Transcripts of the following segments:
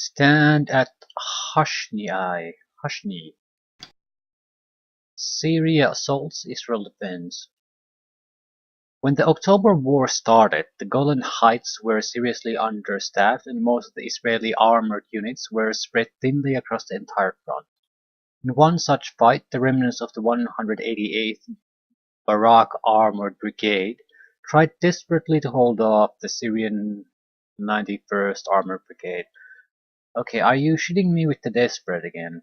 Stand at Hushniye. Hushniye. Syria assaults Israel defense. When the October War started, the Golan Heights were seriously understaffed and most of the Israeli armored units were spread thinly across the entire front. In one such fight, the remnants of the 188th Barak Armored Brigade tried desperately to hold off the Syrian 91st Armored Brigade. Okay, are you shitting me with the desperate again?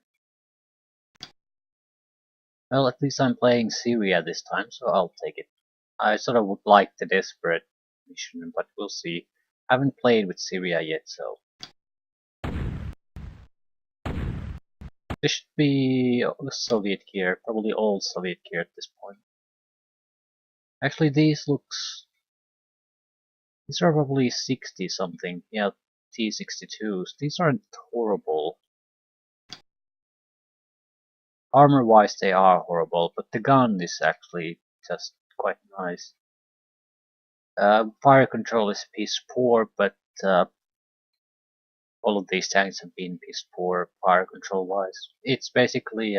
Well, at least I'm playing Syria this time, so I'll take it. I sort of would like the desperate mission, but we'll see. I haven't played with Syria yet, so... This should be Soviet gear, probably old Soviet gear at this point. Actually, these are probably 60 something. Yeah, T-62s. These aren't horrible. Armor-wise, they are horrible, but the gun is actually just quite nice. Fire control is piss poor, but all of these tanks have been piss poor fire control wise. It's basically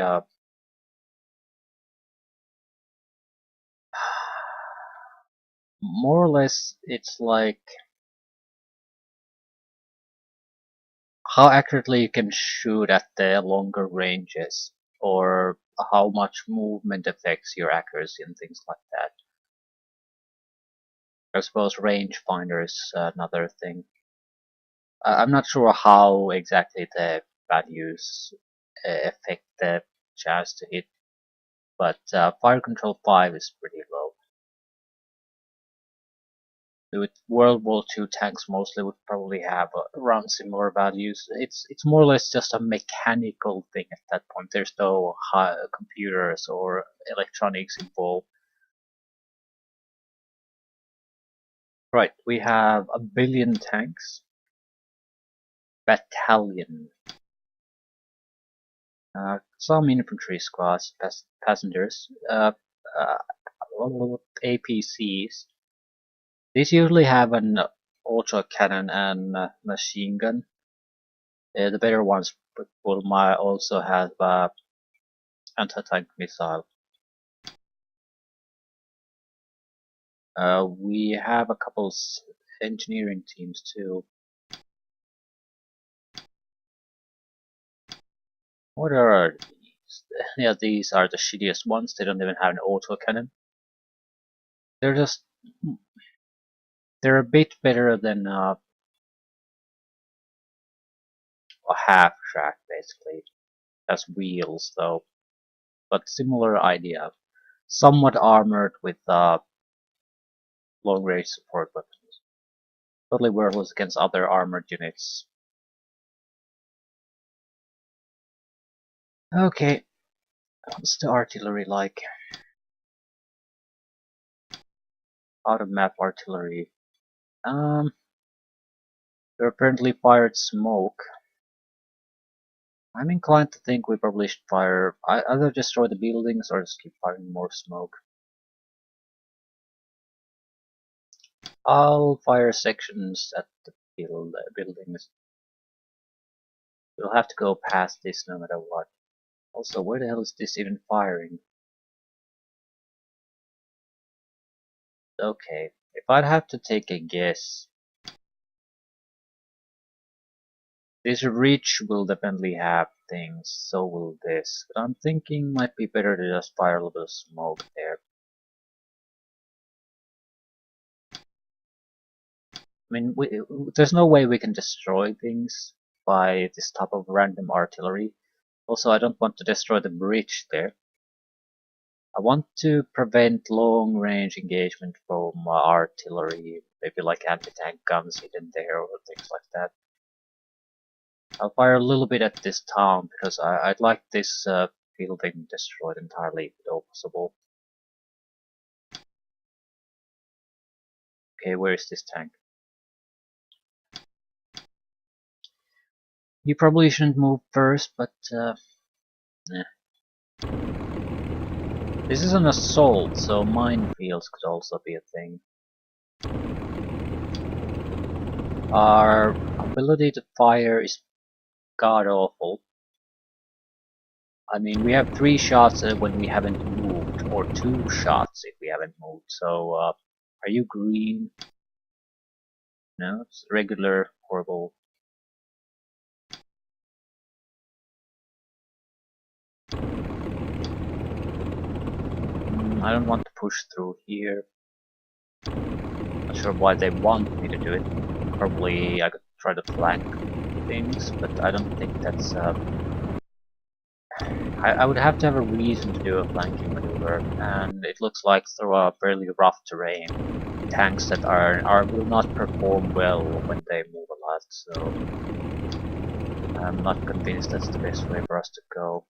more or less it's like how accurately you can shoot at the longer ranges, or how much movement affects your accuracy and things like that. I suppose rangefinder is another thing. I'm not sure how exactly the values affect the chance to hit, but fire control 5 is pretty low. With World War II tanks mostly would probably have around similar values. It's more or less just a mechanical thing at that point. There's no computers or electronics involved. Right, we have 1 billion tanks. Battalion. Some infantry squads, passengers, APCs. These usually have an autocannon and machine gun. The better ones might also have anti-tank missile. We have a couple engineering teams too. What are these? Yeah, these are the shittiest ones. They don't even have an autocannon. They're a bit better than a half track basically. That's wheels though, but similar idea. Somewhat armored with long range support weapons. Totally worthless against other armored units. Okay, what's the artillery like? Out of map artillery. They apparently fired smoke. I'm inclined to think we probably should fire either destroy the buildings or just keep firing more smoke. I'll fire sections at the buildings. We'll have to go past this no matter what. Also, where the hell is this even firing? Okay, if I'd have to take a guess, this reach will definitely have things, so will this. But I'm thinking might be better to just fire a little bit of smoke there. I mean, there's no way we can destroy things by this type of random artillery. Also, I don't want to destroy the bridge there. I want to prevent long-range engagement from artillery, maybe like anti-tank guns hidden there or things like that. I'll fire a little bit at this town because I'd like this building destroyed entirely if at all possible. Okay, where is this tank? You probably shouldn't move first, but eh. This is an assault, so minefields could also be a thing. Our ability to fire is god awful. I mean, we have 3 shots when we haven't moved, or 2 shots if we haven't moved. So, are you green? No, it's regular, horrible. I don't want to push through here. Not sure why they want me to do it. Probably I could try to flank things, but I don't think that's. I would have to have a reason to do a flanking maneuver, and it looks like through a fairly rough terrain. Tanks that will not perform well when they move a lot, so I'm not convinced that's the best way for us to go.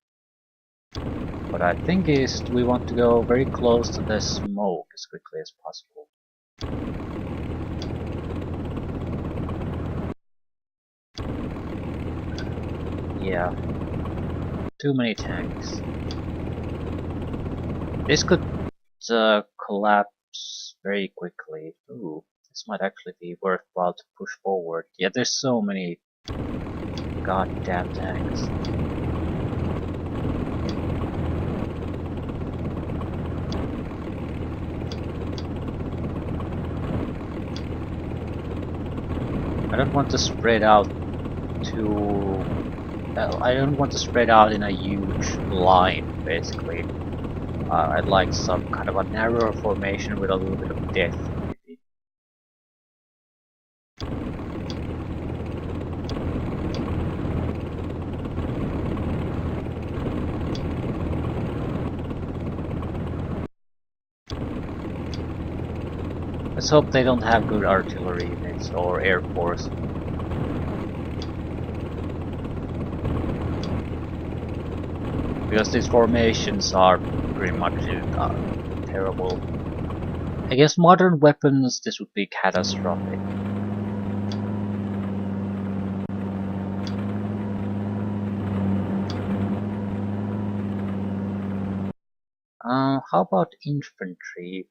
What I think is we want to go very close to the smoke as quickly as possible. Yeah, too many tanks. This could collapse very quickly. Ooh, this might actually be worthwhile to push forward. Yeah, there's so many goddamn tanks. I don't want to spread out too... I don't want to spread out in a huge line, basically. I'd like some kind of a narrower formation with a little bit of depth, maybe. Let's hope they don't have good artillery units or air force. Because these formations are pretty much terrible. Against modern weapons, this would be catastrophic. How about infantry?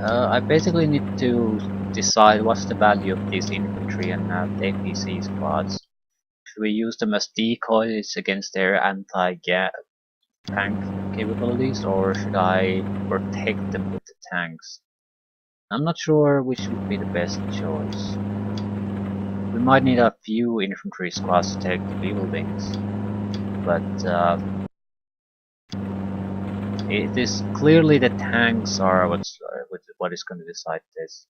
I basically need to decide what's the value of these infantry and APC squads. Should we use them as decoys against their anti-tank capabilities, or should I protect them with the tanks? I'm not sure which would be the best choice. We might need a few infantry squads to take the buildings, but it is clearly the tanks are what is going to decide this.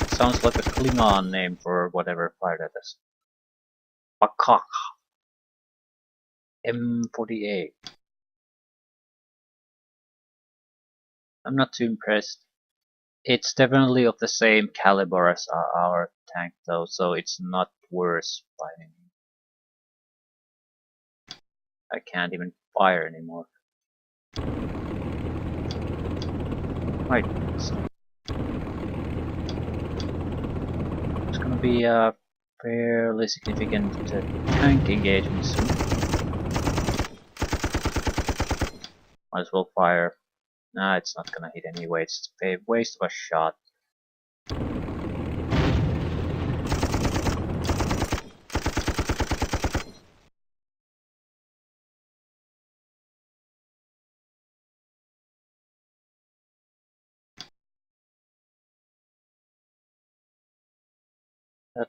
Sounds like a Klingon name for whatever fire that is. Barak M48. I'm not too impressed. It's definitely of the same caliber as our tank though, so it's not worse by any means. I can't even fire anymore. Right. It's gonna be a fairly significant tank engagement soon. Might as well fire. Nah, it's not gonna hit anyway, it's a waste of a shot.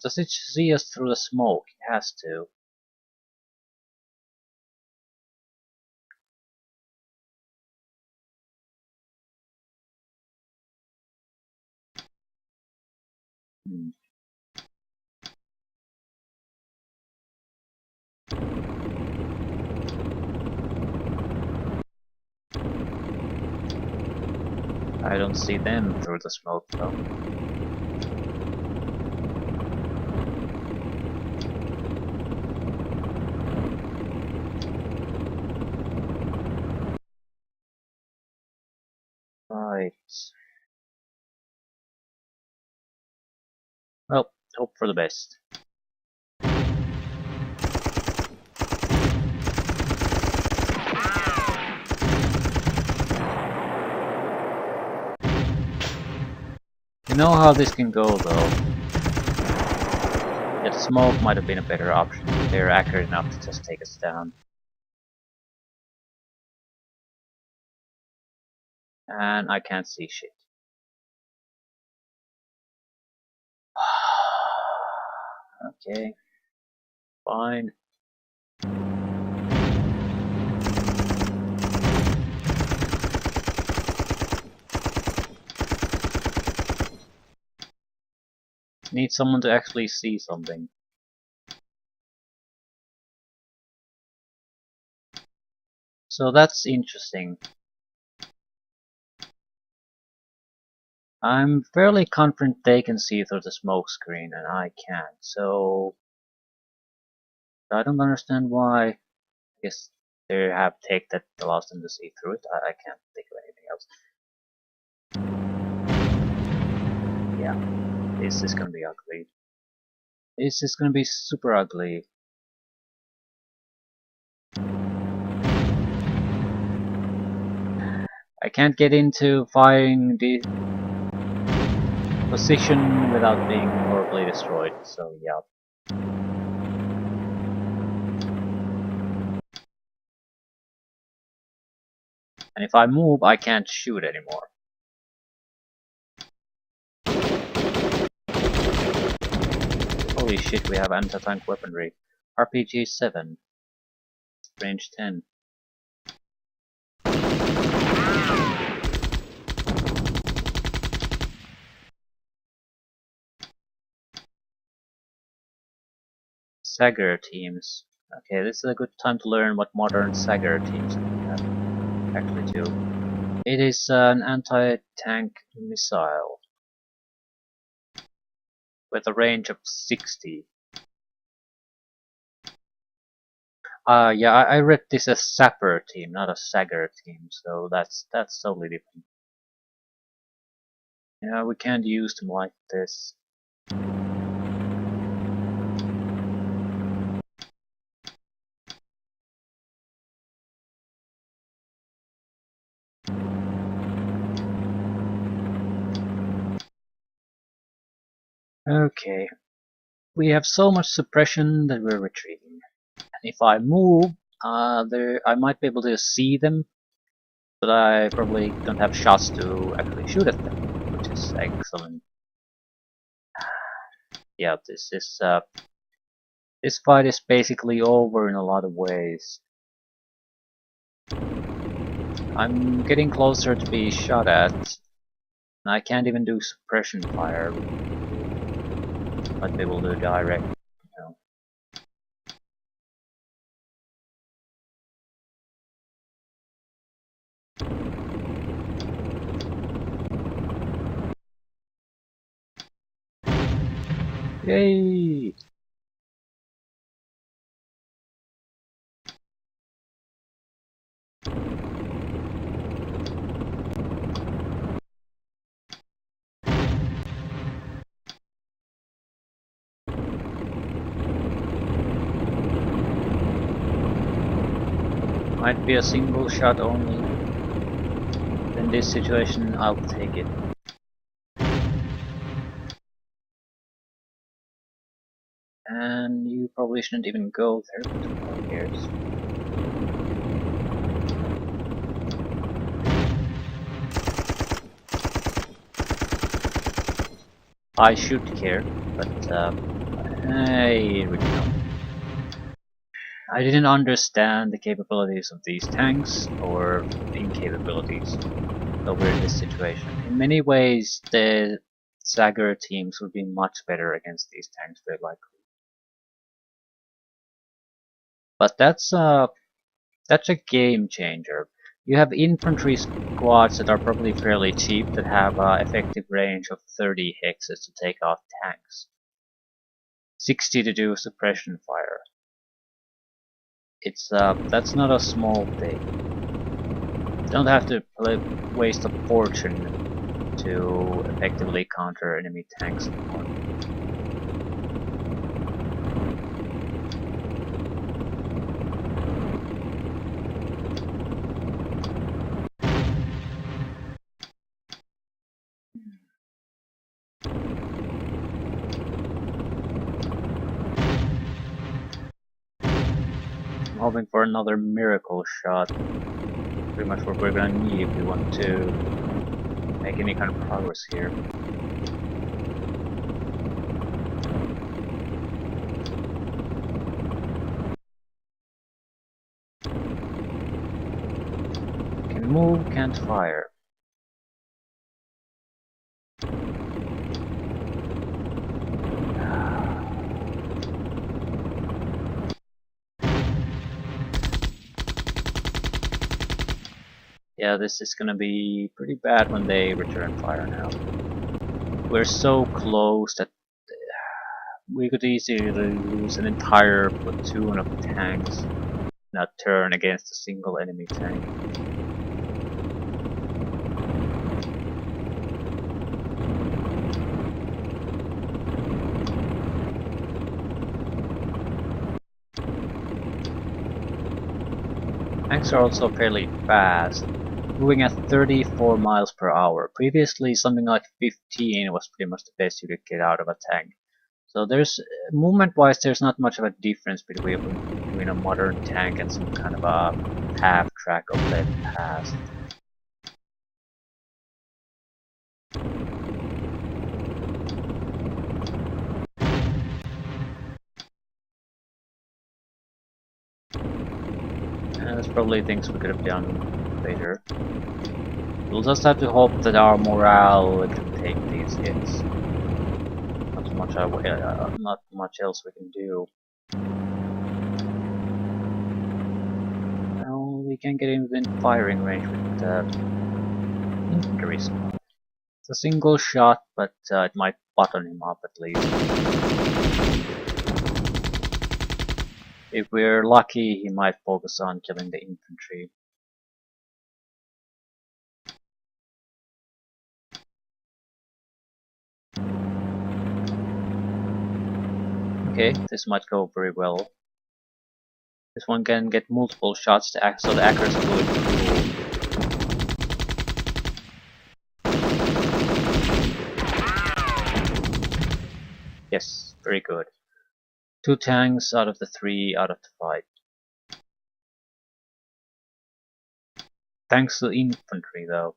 Does it see us through the smoke? It has to. Hmm. I don't see them through the smoke though. Right. Well, hope for the best. You know how this can go though. Yeah, the smoke might have been a better option. They're accurate enough to just take us down. And I can't see shit. Okay. Fine. Need someone to actually see something. So that's interesting. I'm fairly confident they can see through the smoke screen and I can't, so I don't understand why. I guess they have tech that allows them to see through it. I can't think of anything else. Yeah, this is gonna be ugly. This is gonna be super ugly. I can't get into firing the position without being horribly destroyed, so yeah. And if I move, I can't shoot anymore. Holy shit, we have anti-tank weaponry. RPG 7. Range 10. Sagger teams. Okay, this is a good time to learn what modern Sagger teams actually do. It is an anti-tank missile with a range of 60. Yeah, I read this as Sapper team, not a Sagger team, so that's totally different. Yeah, we can't use them like this. Okay, we have so much suppression that we're retreating. And if I move, I might be able to see them, but I probably don't have shots to actually shoot at them, which is excellent. Yeah, this fight is basically over in a lot of ways. I'm getting closer to be shot at, and I can't even do suppression fire. Might be able to direct, you know. Yay! Might be a single shot only. In this situation, I'll take it. And you probably shouldn't even go there, but who cares? I should care, but I really don't. I didn't understand the capabilities of these tanks, or incapabilities, so we're in this situation. In many ways, the Sagger teams would be much better against these tanks, very likely. But that's a game changer. You have infantry squads that are probably fairly cheap that have an effective range of 30 hexes to take out tanks. 60 to do suppression fire. It's that's not a small thing. You don't have to waste a fortune to effectively counter enemy tanks anymore. I'm hoping for another miracle shot. Pretty much what we're gonna need if we want to make any kind of progress here. Can move, can't fire. Yeah, this is gonna be pretty bad when they return fire now. We're so close that we could easily lose an entire platoon of tanks in a turn against a single enemy tank. Tanks are also fairly fast, moving at 34 miles per hour. Previously, something like 15 was pretty much the best you could get out of a tank. So there's movement-wise, there's not much of a difference between a modern tank and some kind of a half-track or blade pass. There's probably things we could have done later. We'll just have to hope that our morale can take these hits. Not much else we can do. Well, we can get in within firing range with infantry squad. It's a single shot, but it might button him up at least. If we're lucky, he might focus on killing the infantry. Okay, this might go very well. This one can get multiple shots to so the accuracy will improve. Yes, very good. 2 tanks out of the 3 out of the 5. Thanks to the infantry though.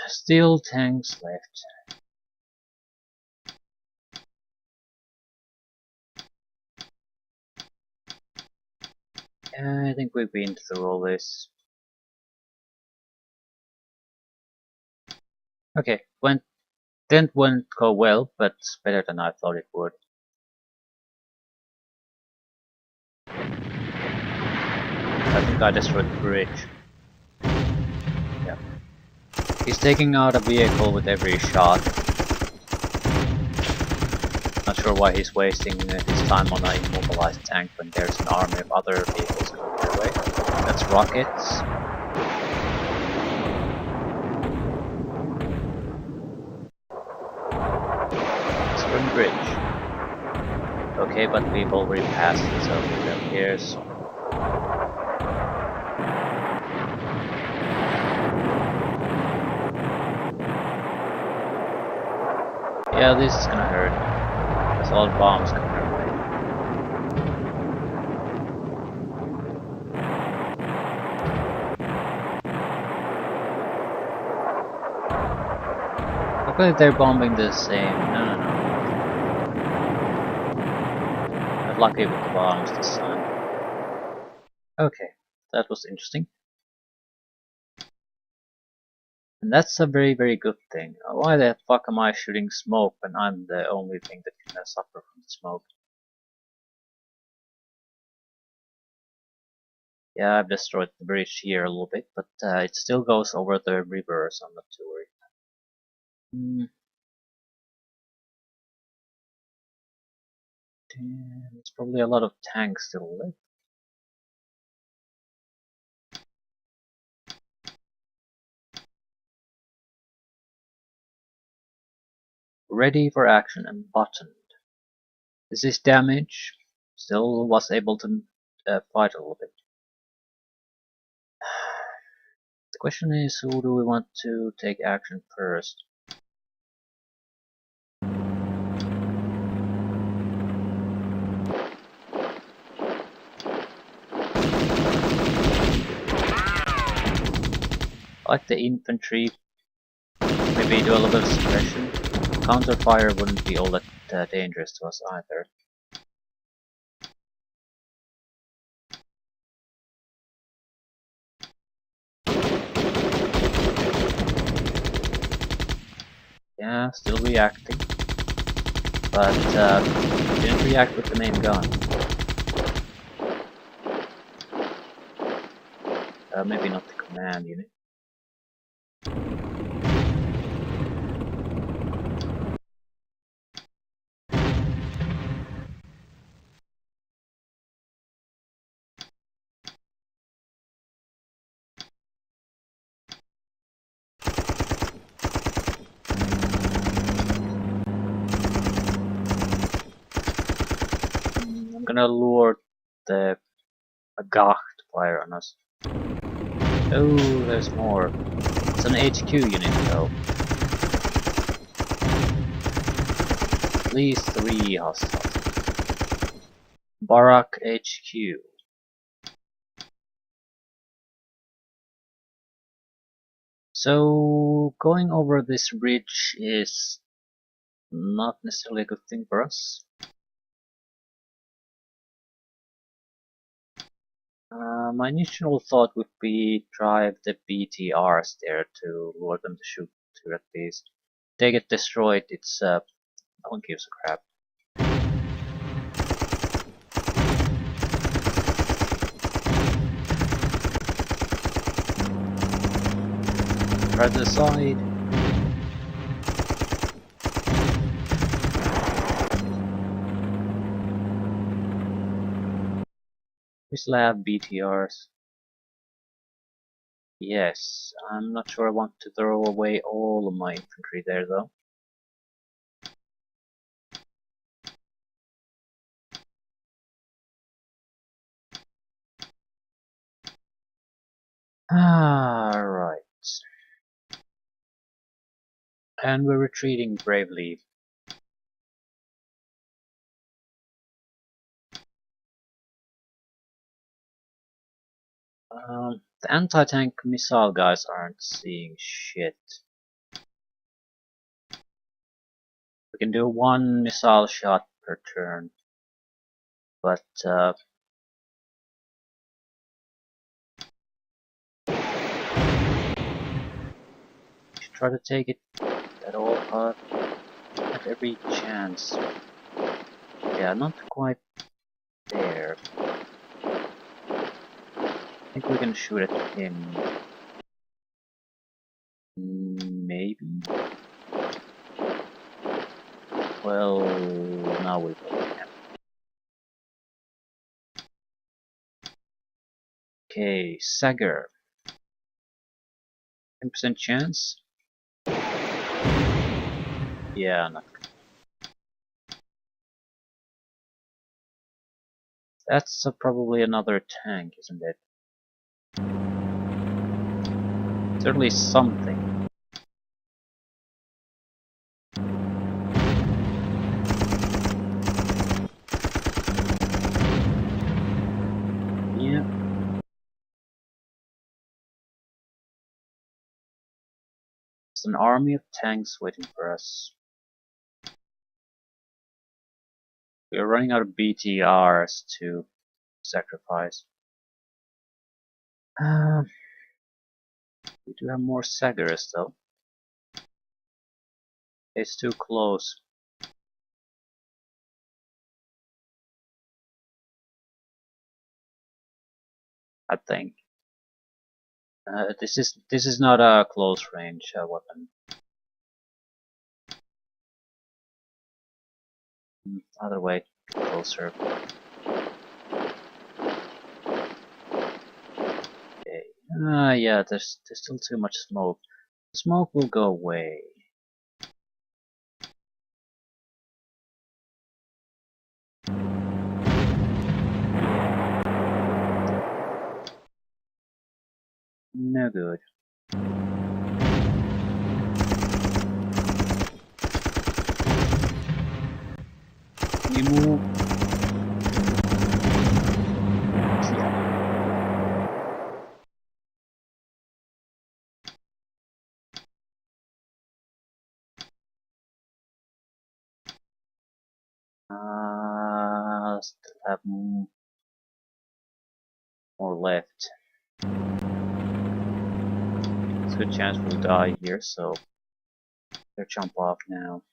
Still tanks left. I think we've been through all this. Okay, didn't go well, but better than I thought it would. I think I destroyed the bridge. Yeah. He's taking out a vehicle with every shot. Not sure why he's wasting his time on an immobilized tank when there's an army of other vehicles coming my way. That's rockets. Spring Bridge. Okay, but we've already passed it, so who cares? Yeah, this is gonna hurt. There's all bombs coming our way. Luckily they're bombing the same. No. Got lucky with the bombs this time. Okay, that was interesting. And that's a very good thing. Why the fuck am I shooting smoke when I'm the only thing that can suffer from the smoke? Yeah, I've destroyed the bridge here a little bit, but it still goes over the river, so I'm not too worried. Damn, there's probably a lot of tanks still left. Ready for action and buttoned. This is damage. Still was able to fight a little bit. The question is, who do we want to take action first? Like the infantry, maybe do a little bit of suppression. Counter fire wouldn't be all that dangerous to us either. Yeah, still reacting, but didn't react with the main gun. Maybe not the command unit. I'm gonna lure the Agach to fire on us. Oh, there's more. It's an HQ unit though. At least 3 hostiles. Barak HQ. So going over this bridge is not necessarily a good thing for us. My initial thought would be drive the BTRs there to lure them to shoot at least. They get destroyed, it's no one gives a crap. Try to the side. We still have BTRs. Yes, I'm not sure I want to throw away all of my infantry there though. Alright. And we're retreating bravely. The anti-tank missile guys aren't seeing shit. We can do 1 missile shot per turn, but should try to take it at all at every chance. Yeah, not quite there. I think we can shoot at him. Maybe. Well, now we can. Okay, Sager. 10% chance? Yeah, not good. That's probably another tank, isn't it? Certainly something. Yeah. It's an army of tanks waiting for us. We're running out of BTRs to sacrifice. We do have more Sagers though. It's too close. I think. This is not a close range weapon. Other way, closer. Okay. Yeah, there's still too much smoke. The smoke will go away. No good. You move. Still have more left. It's a good chance we'll die here, so better jump off now.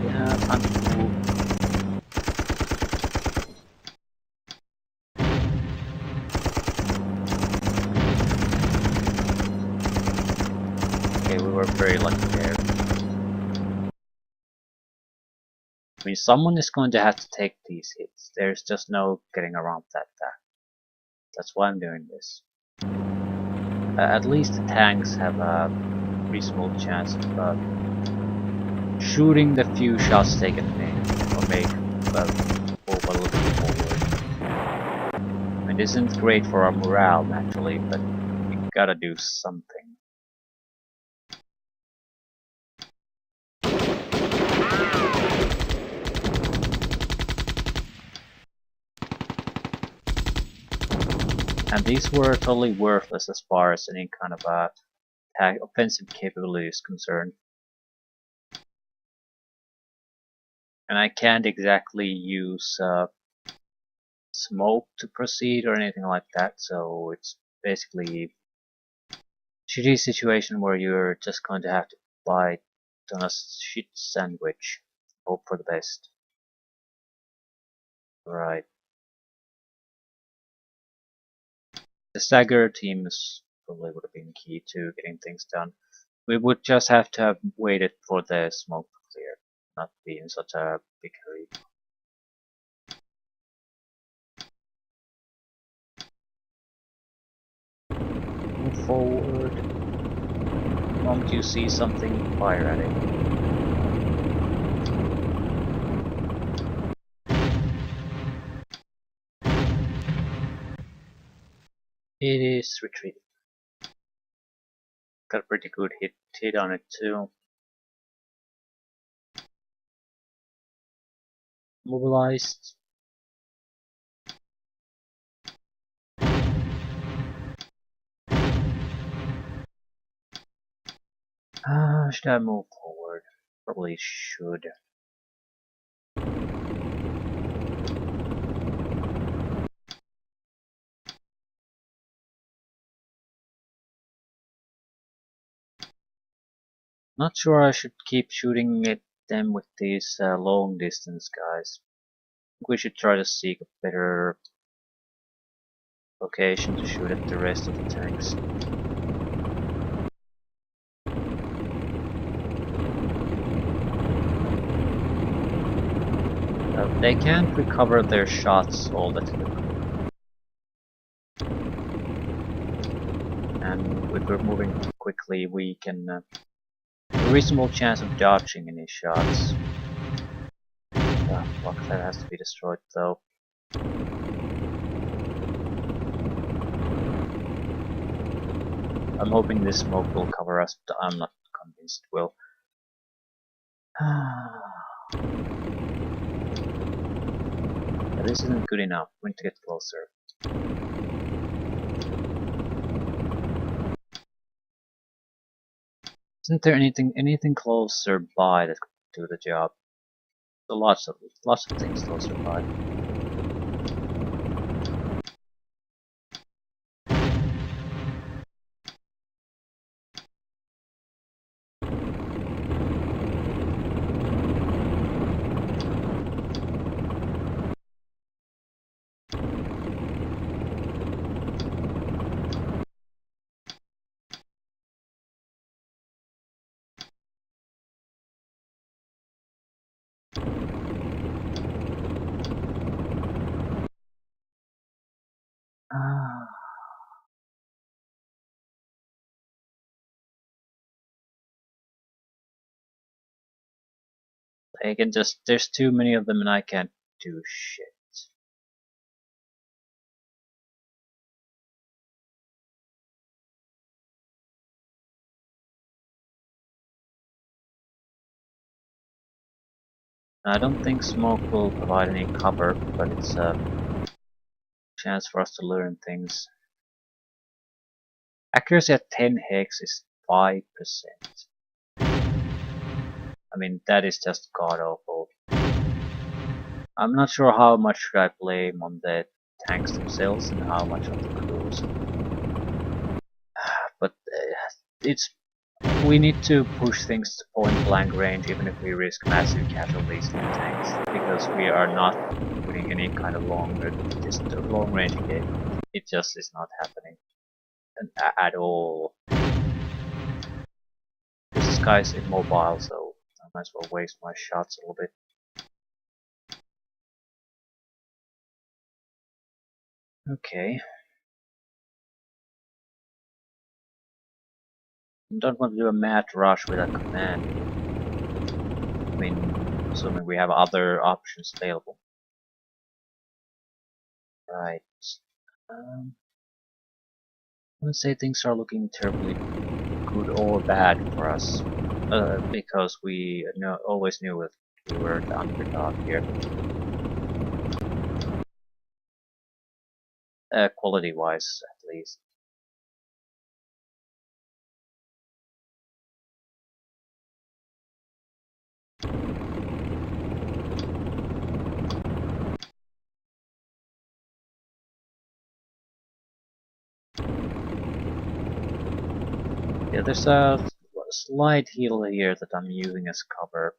Yeah, time to move. Okay, we were very lucky there. I mean, someone is going to have to take these hits. There's just no getting around that. That's why I'm doing this. At least the tanks have a reasonable chance of shooting the few shots taken in, or make move a little bit forward. I mean, this isn't great for our morale naturally, but we gotta do something. And these were totally worthless as far as any kind of offensive capability is concerned. And I can't exactly use smoke to proceed or anything like that, so it's basically a shitty situation where you're just going to have to bite on a shit sandwich. Hope for the best. Right. The stagger teams probably would have been key to getting things done. We would just have to have waited for the smoke to clear, not be in such a big hurry. Move forward. The moment you see something, fire at it. It is retreating. Got a pretty good hit on it too. Mobilized. Should I move forward? Probably should. Not sure I should keep shooting at them with these long distance guys. I think we should try to seek a better location to shoot at the rest of the tanks. They can't recover their shots all that quickly. And if we're moving quickly, we can have a reasonable chance of dodging any shots. Fuck, that has to be destroyed though. I'm hoping this smoke will cover us, but I'm not convinced it will. This isn't good enough. We need to get closer. Isn't there anything closer by that could do the job? So lots of things closer by. I can just, there's too many of them and I can't do shit. I don't think smoke will provide any cover, but it's a chance for us to learn things. Accuracy at 10 hex is 5%. I mean, that is just god awful. I'm not sure how much should I blame on the tanks themselves and how much on the crews. But it's we need to push things to point blank range even if we risk massive casualties in the tanks, because we are not winning any kind of long range game. It just is not happening at all. This guy's immobile, so I might as well waste my shots a little bit. Okay. I don't want to do a mad rush with a command. I mean, assuming we have other options available. Right. I wouldn't say things are looking terribly good or bad for us, because we always knew that we were the underdog here. Quality-wise, at least. Yeah, there's a slight hill here that I'm using as cover.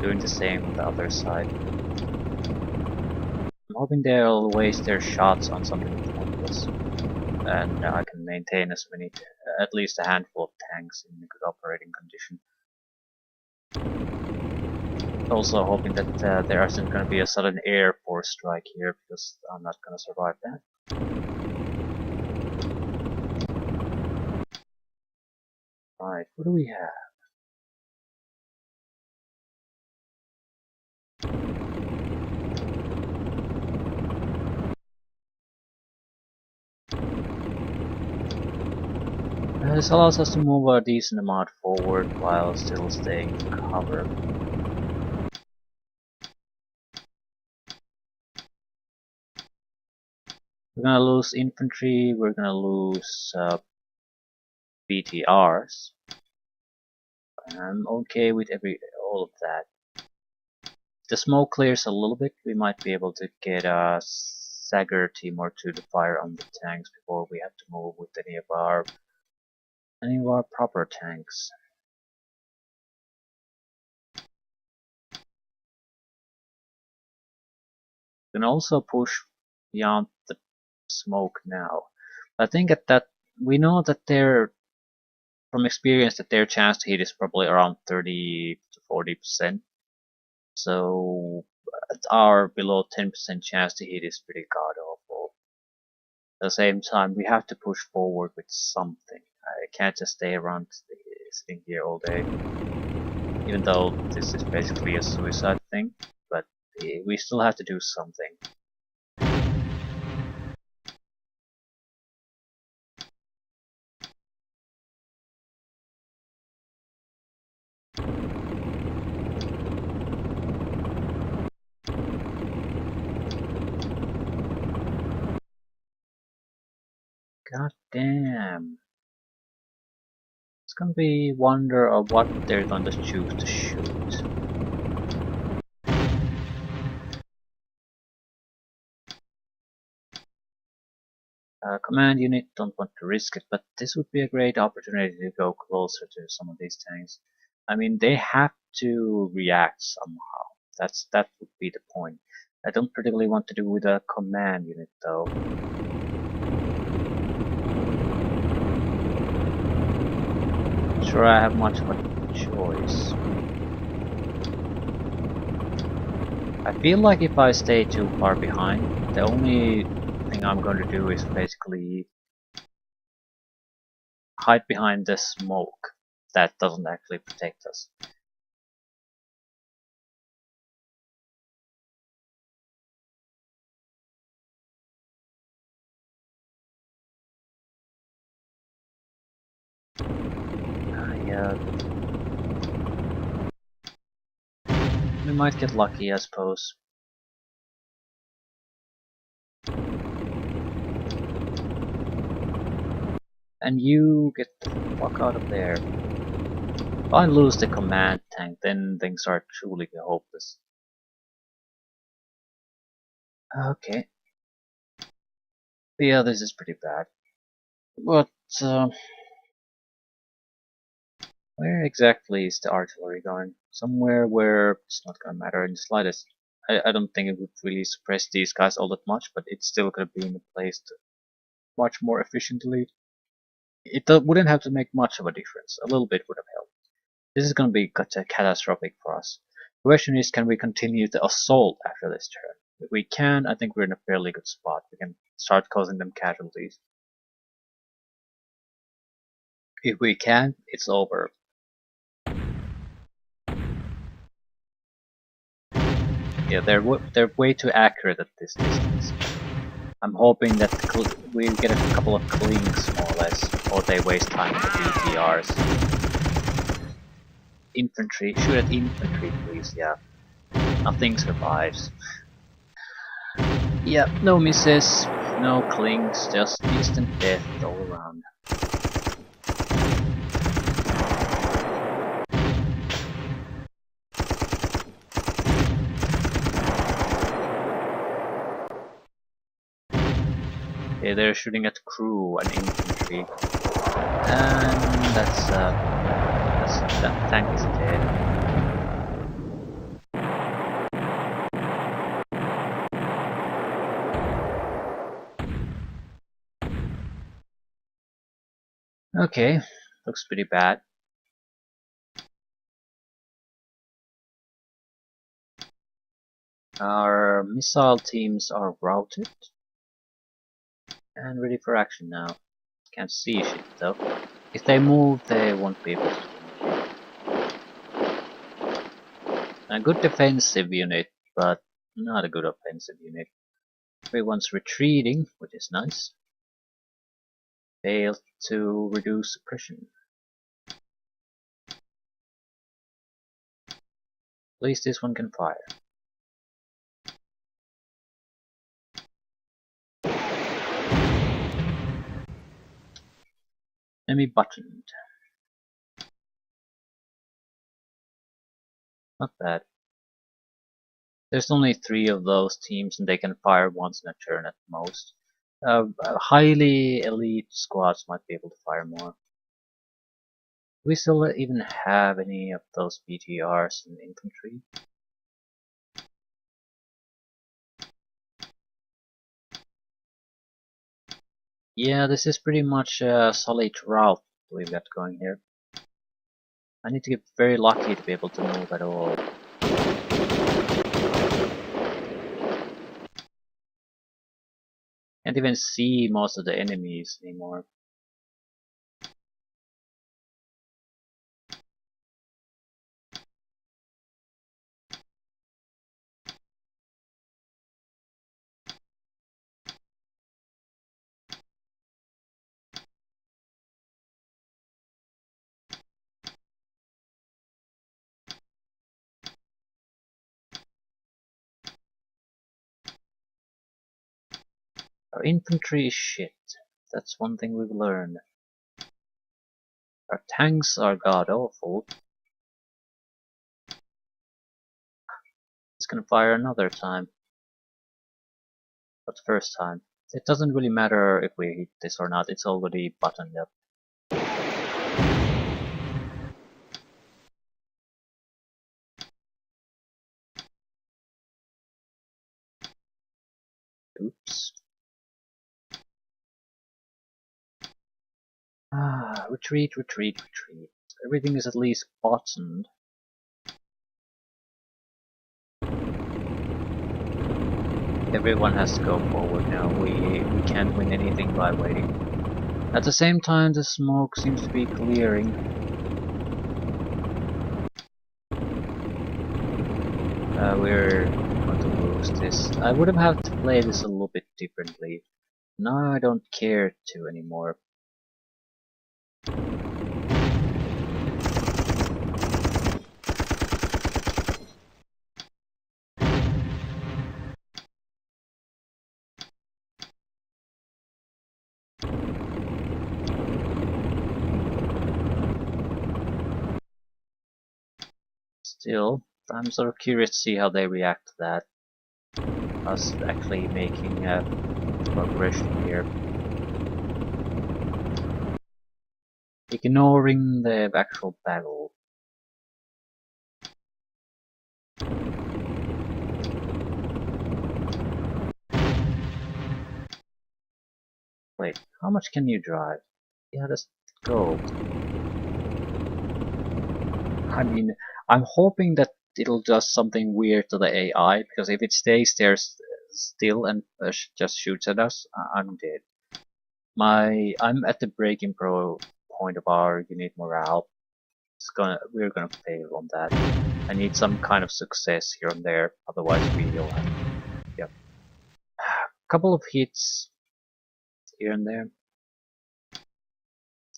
Doing the same on the other side. I'm hoping they'll waste their shots on something pointless, and I can maintain as many, at least a handful of tanks in good operating condition. Also hoping that there isn't going to be a sudden air force strike here, because I'm not going to survive that. Right, what do we have? This allows us to move a decent amount forward while still staying in cover. We're gonna lose infantry, we're gonna lose BTRs. I'm okay with all of that. If the smoke clears a little bit, we might be able to get a Sagger team or two to fire on the tanks before we have to move with any of our proper tanks. We can also push beyond the smoke now. I think at that we know that from experience that their chance to hit is probably around 30 to 40%. So our below 10% chance to hit is pretty god awful. At the same time, we have to push forward with something. I can't just stay around sitting here all day. Even though this is basically a suicide thing, but we still have to do something. God damn. It's gonna be wonder of what they're going to choose to shoot. Command unit don't want to risk it, but this would be a great opportunity to go closer to some of these tanks. I mean, they have to react somehow. That would be the point. I don't particularly want to do with a command unit though. Not sure I have much of a choice. I feel like if I stay too far behind, the only thing I'm going to do is basically hide behind the smoke that doesn't actually protect us. Yeah. We might get lucky, I suppose. And you get the fuck out of there. If I lose the command tank, then things are truly hopeless. Okay. Yeah, this is pretty bad. But, where exactly is the artillery going? Somewhere where it's not gonna matter in the slightest. I don't think it would really suppress these guys all that much, but it's still gonna be in a place to much more efficiently. It wouldn't have to make much of a difference. A little bit would have helped. This is gonna be catastrophic for us. The question is, can we continue the assault after this turn? If we can, I think we're in a fairly good spot. We can start causing them casualties. If we can, it's over. Yeah, they're way too accurate at this distance. I'm hoping that we get a couple of clings, more or less, or they waste time with the BTRs. Infantry, shoot at infantry, please. Yeah, nothing survives. Yeah, no misses, no clings, just instant death all around. Okay, they're shooting at crew and infantry. And that tank is dead. Okay, looks pretty bad. Our missile teams are routed and ready for action now. Can't see shit though. If they move, they won't be able to. A good defensive unit, but not a good offensive unit. Everyone's retreating, which is nice. Failed to reduce suppression. At least this one can fire. Enemy buttoned. Not bad. There's only 3 of those teams and they can fire once in a turn at most. Highly elite squads might be able to fire more. Do we still even have any of those BTRs in infantry? Yeah, this is pretty much a solid route we've got going here. I need to get very lucky to be able to move at all. Can't even see most of the enemies anymore. Our infantry is shit. That's one thing we've learned. Our tanks are god awful. It's gonna fire another time. But first time. It doesn't really matter if we hit this or not, it's already buttoned up. Oops. Retreat, retreat, retreat. Everything is at least bottomed. Everyone has to go forward now. We can't win anything by waiting. At the same time, the smoke seems to be clearing. We're going to lose this. I would have had to play this a little bit differently. Now I don't care to anymore. Still, I'm sort of curious to see how they react to that. Us actually making a progression here. Ignoring the actual battle. Wait, how much can you drive? Yeah, let's go. I mean, I'm hoping that it'll do something weird to the AI, because if it stays there still and just shoots at us, I'm dead. I'm at the breaking point of our unit morale. We're gonna fail on that. I need some kind of success here and there, otherwise we'll have, yep. Couple of hits here and there,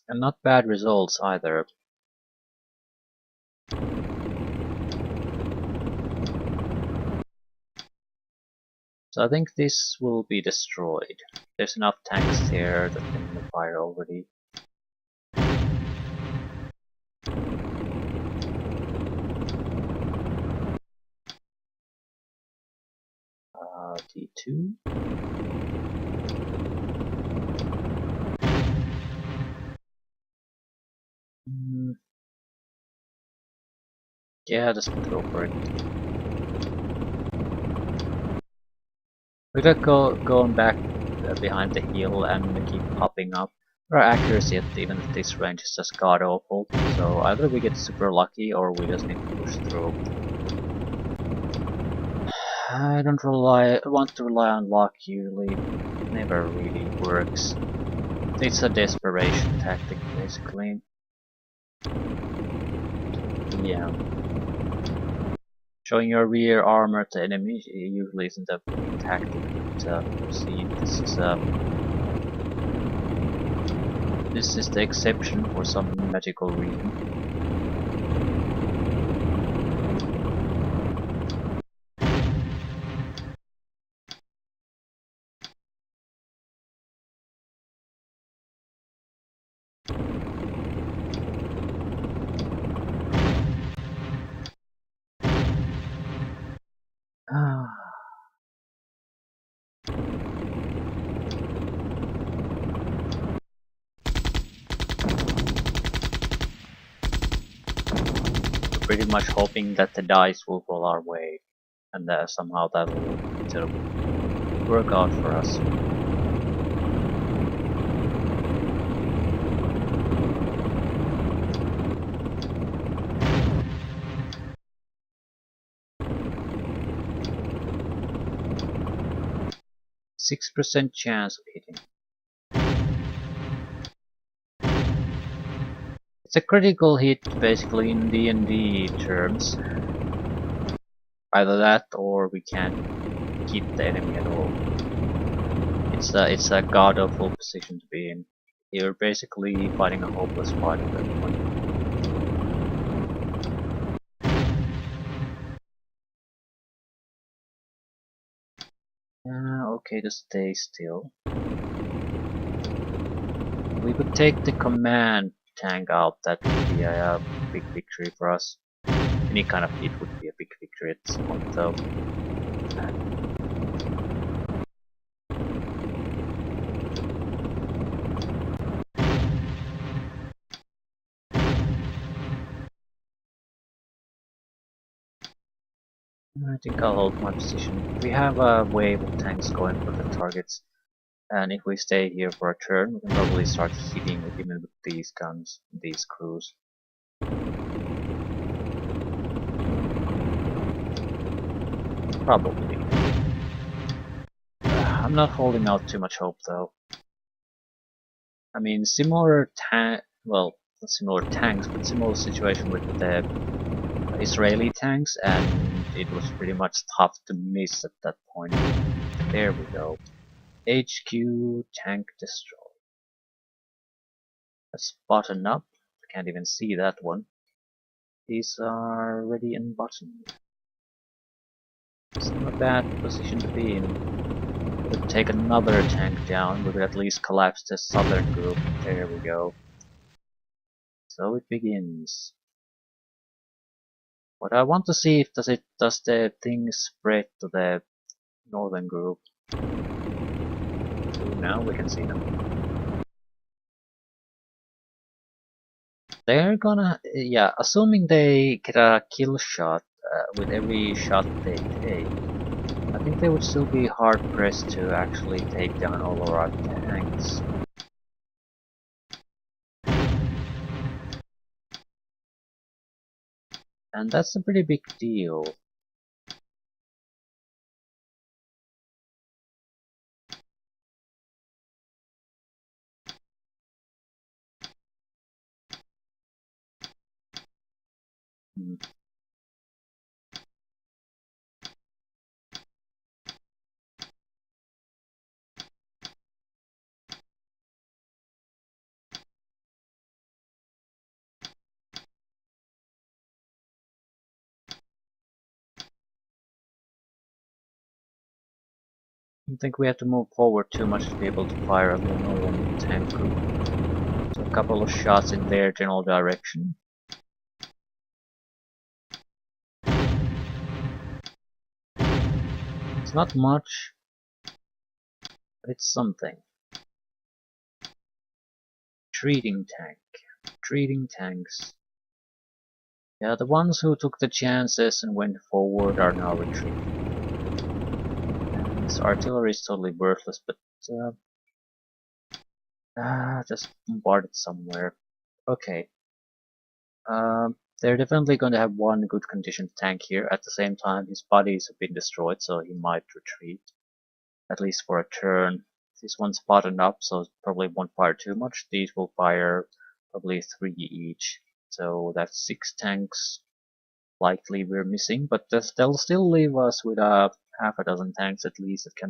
and not bad results either. So I think this will be destroyed. There's enough tanks here that can fire already. T2. Yeah, just go for it. We're gonna going back behind the hill and keep popping up. Our accuracy at even at this range is just god awful. So either we get super lucky or we just need to push through. I don't want to rely on luck usually. It never really works. It's a desperation tactic basically. Yeah. Showing your rear armor to enemies usually isn't a winning tactic, but we'll see. This is the exception for some magical reason. Pretty much hoping that the dice will fall our way, and somehow that will sort of work out for us. %6 chance of hitting. It's a critical hit basically in D&D terms. Either that or we can't hit the enemy at all. It's a god awful position to be in. You're basically fighting a hopeless fight at that point. Okay, just stay still. We could take the command tank out. That would be a big victory for us. Any kind of hit would be a big victory at this point, though. I think I'll hold my position. We have a wave of tanks going for the targets, and if we stay here for a turn, we can probably start hitting even with these guns, these crews. Probably. I'm not holding out too much hope though. I mean, similar well, not similar tanks, but similar situation with the Israeli tanks, and it was pretty much tough to miss at that point. There we go. HQ tank destroy. Let's button up. I can't even see that one. These are ready and buttoned. It's not a bad position to be in. We could take another tank down. We could at least collapse the southern group. There we go. So it begins. What I want to see if does the thing spread to the northern group. So now we can see them. They're gonna, yeah, assuming they get a kill shot with every shot they take, I think they would still be hard pressed to actually take down all of our tanks. And that's a pretty big deal. Hmm. I don't think we have to move forward too much to be able to fire on the northern tank group. So a couple of shots in their general direction. It's not much, but it's something. Treating tank. Treating tanks. Yeah, the ones who took the chances and went forward are now retreating. And this artillery is totally worthless, but just bombard it somewhere. Okay. They're definitely going to have one good condition tank here. At the same time, his bodies have been destroyed, so he might retreat. At least for a turn. This one's buttoned up, so it probably won't fire too much. These will fire probably 3 each. So that's 6 tanks likely we're missing, but they'll still leave us with half a dozen tanks at least that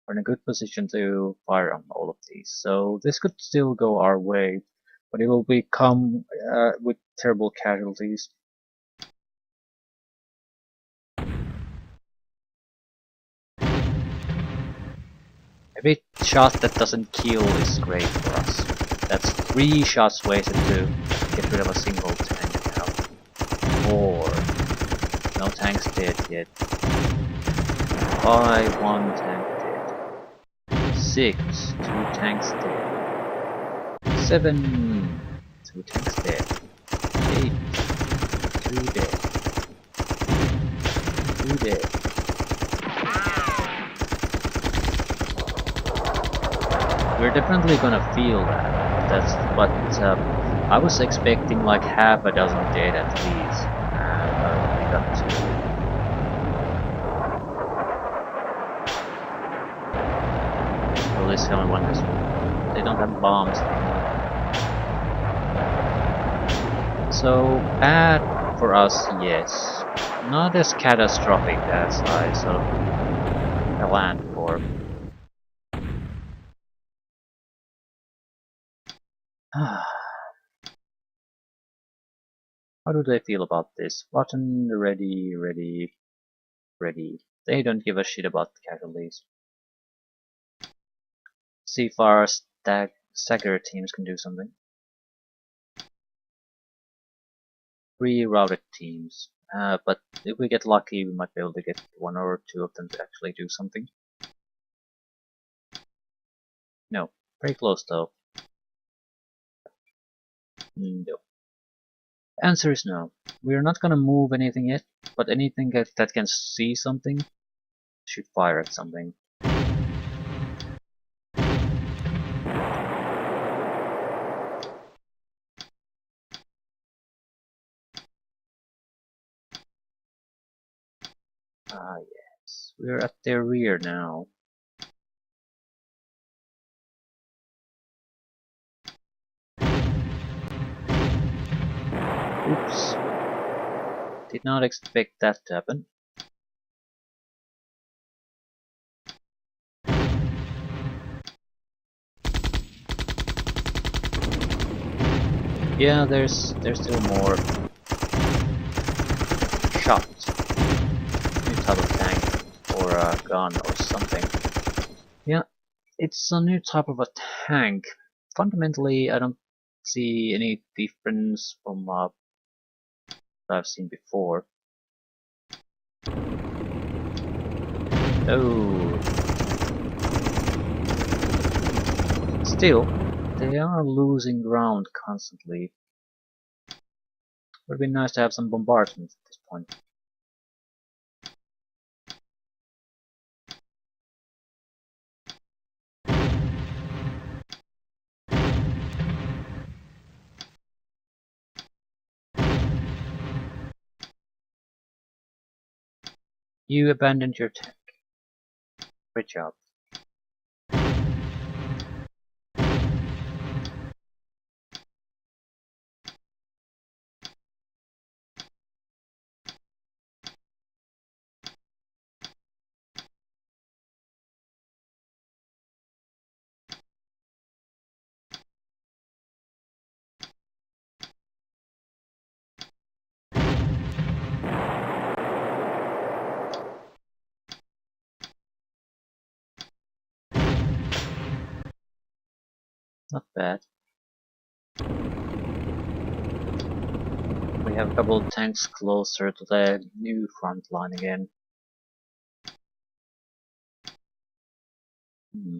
are in a good position to fire on all of these. So this could still go our way, but it will become with terrible casualties. Every shot that doesn't kill is great for us. That's 3 shots wasted to get rid of a single tank now. 4. No tanks dead yet. 5. 1 tank dead. 6. 2 tanks dead. 7. 2 tanks dead. 8. 2 dead. 2 dead. We're definitely gonna feel that. But I was expecting like half a dozen dead at least, and I only got 2. Well, this only one has. They don't have bombs anymore. So bad for us, yes. Not as catastrophic as I sort of planned for. How do they feel about this? Button, ready, ready, ready. They don't give a shit about the casualties. See if our stagger teams can do something. Rerouted teams. But if we get lucky, we might be able to get 1 or 2 of them to actually do something. No. Very close though. No. Answer is no. We are not gonna move anything yet, but anything that can see something should fire at something. Ah yes, we're at their rear now. Did not expect that to happen. Yeah, there's still more shots. New type of tank or a gun or something. Yeah, it's a new type of a tank. Fundamentally, I don't see any difference from what I've seen before. Oh, still, they are losing ground constantly. Would be nice to have some bombardments at this point. You abandoned your tank. Great job. Not bad. We have a couple of tanks closer to the new front line again. Hmm.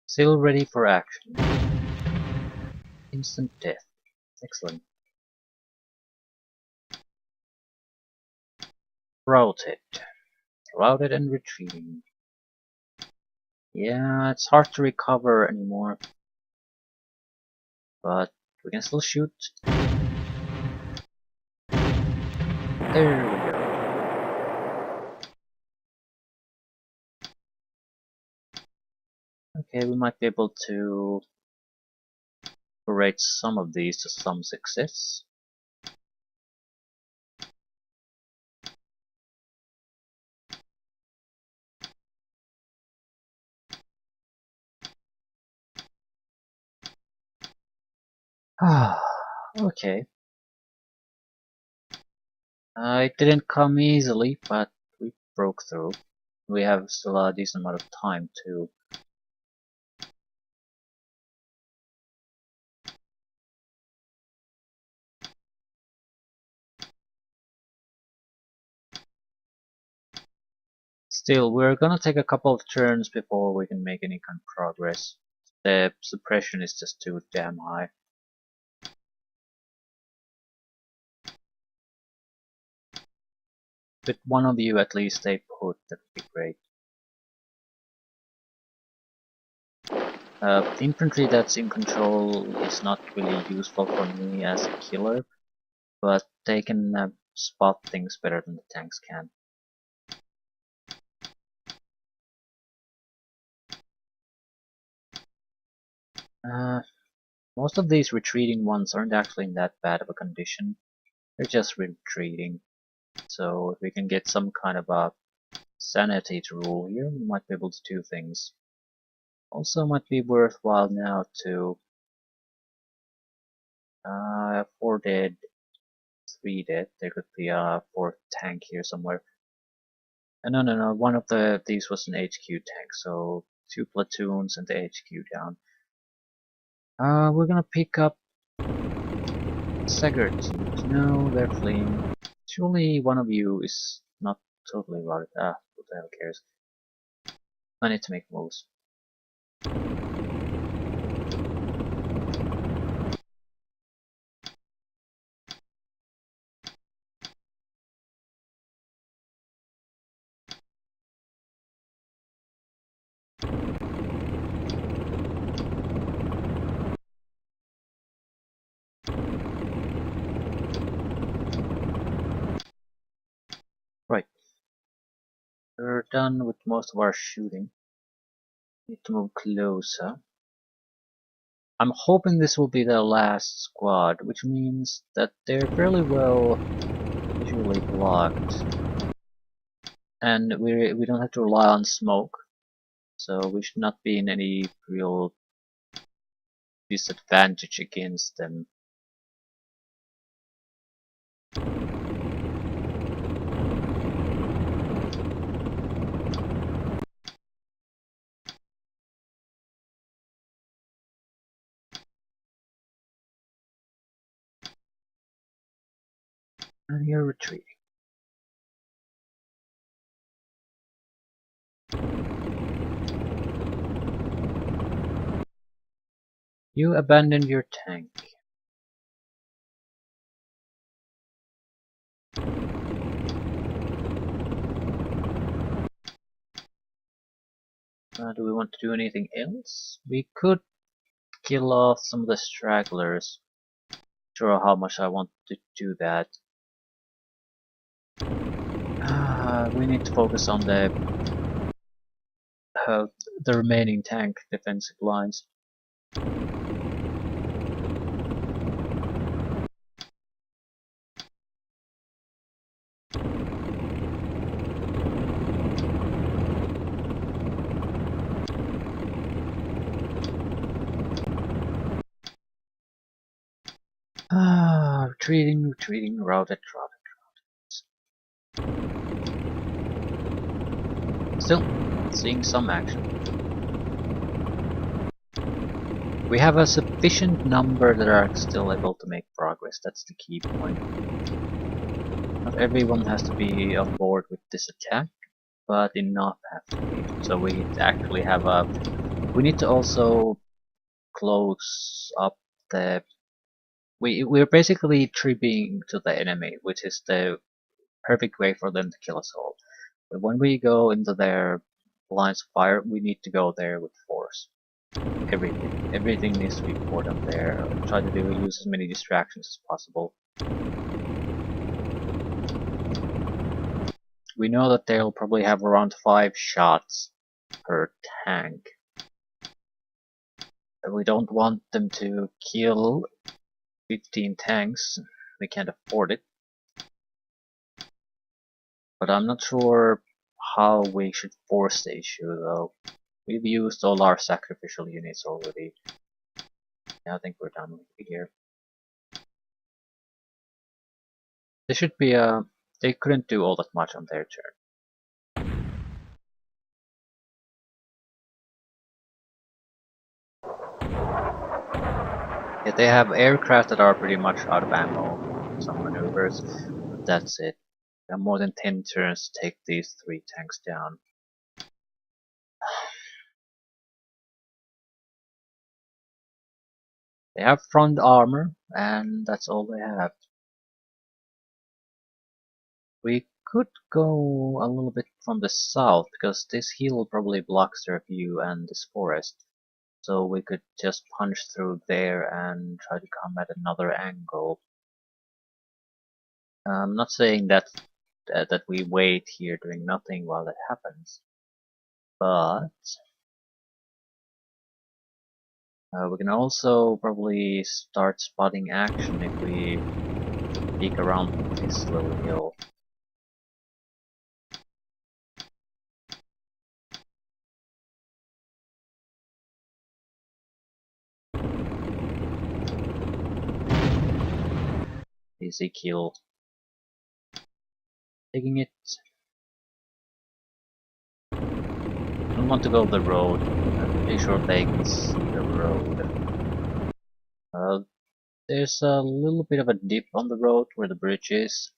Still ready for action. Instant death. Excellent. Routed. Routed and retreating. Yeah, it's hard to recover anymore. But we can still shoot. There we go. Okay, we might be able to rate some of these to some success. Ah, okay. It didn't come easily, but we broke through. We have still a decent amount of time too. Still, we're gonna take a couple of turns before we can make any kind of progress. The suppression is just too damn high. With one of you at least stay put, that would be great. Infantry that's in control is not really useful for me as a killer, but they can spot things better than the tanks can. Most of these retreating ones aren't actually in that bad of a condition. They're just retreating. So if we can get some kind of a sanity to rule here, we might be able to do things. Also might be worthwhile now to 4 dead, 3 dead. There could be a 4th tank here somewhere. No, one of these was an HQ tank, so 2 platoons and the HQ down. We're gonna pick up Segert. No, they're fleeing. Surely one of you is not totally routed. Ah, who the hell cares? I need to make moves. Right. 3rd we're done with most of our shooting. Need to move closer. I'm hoping this will be the last squad, which means that they're fairly well visually blocked. And we don't have to rely on smoke, so we should not be in any real disadvantage against them. And you're retreating. You abandoned your tank. Do we want to do anything else? We could kill off some of the stragglers. Sure how much I want to do that. We need to focus on the remaining tank defensive lines. Retreating, routed. Still, seeing some action. We have a sufficient number that are still able to make progress, that's the key point. Not everyone has to be on board with this attack, but enough have to be. So we actually have a... We need to also close up the... We're basically tripping to the enemy, which is the perfect way for them to kill us all. But when we go into their lines of fire, we need to go there with force. Everything needs to be poured on there. Try to use as many distractions as possible. We know that they'll probably have around 5 shots per tank. And we don't want them to kill 15 tanks. We can't afford it. But I'm not sure how we should force the issue though. We've used all our sacrificial units already. Yeah, I think we're done here. They should be they couldn't do all that much on their turn. Yeah, they have aircraft that are pretty much out of ammo, some maneuvers, but that's it. They have more than 10 turns to take these 3 tanks down. They have front armor, and that's all they have. We could go a little bit from the south, because this hill probably blocks their view and this forest. So we could just punch through there and try to come at another angle. I'm not saying that we wait here doing nothing while that happens, but we can also probably start spotting action if we peek around this little hill. Easy kill. Taking it. I don't want to go the road. I'm pretty sure they can see the road. There's a little bit of a dip on the road where the bridge is,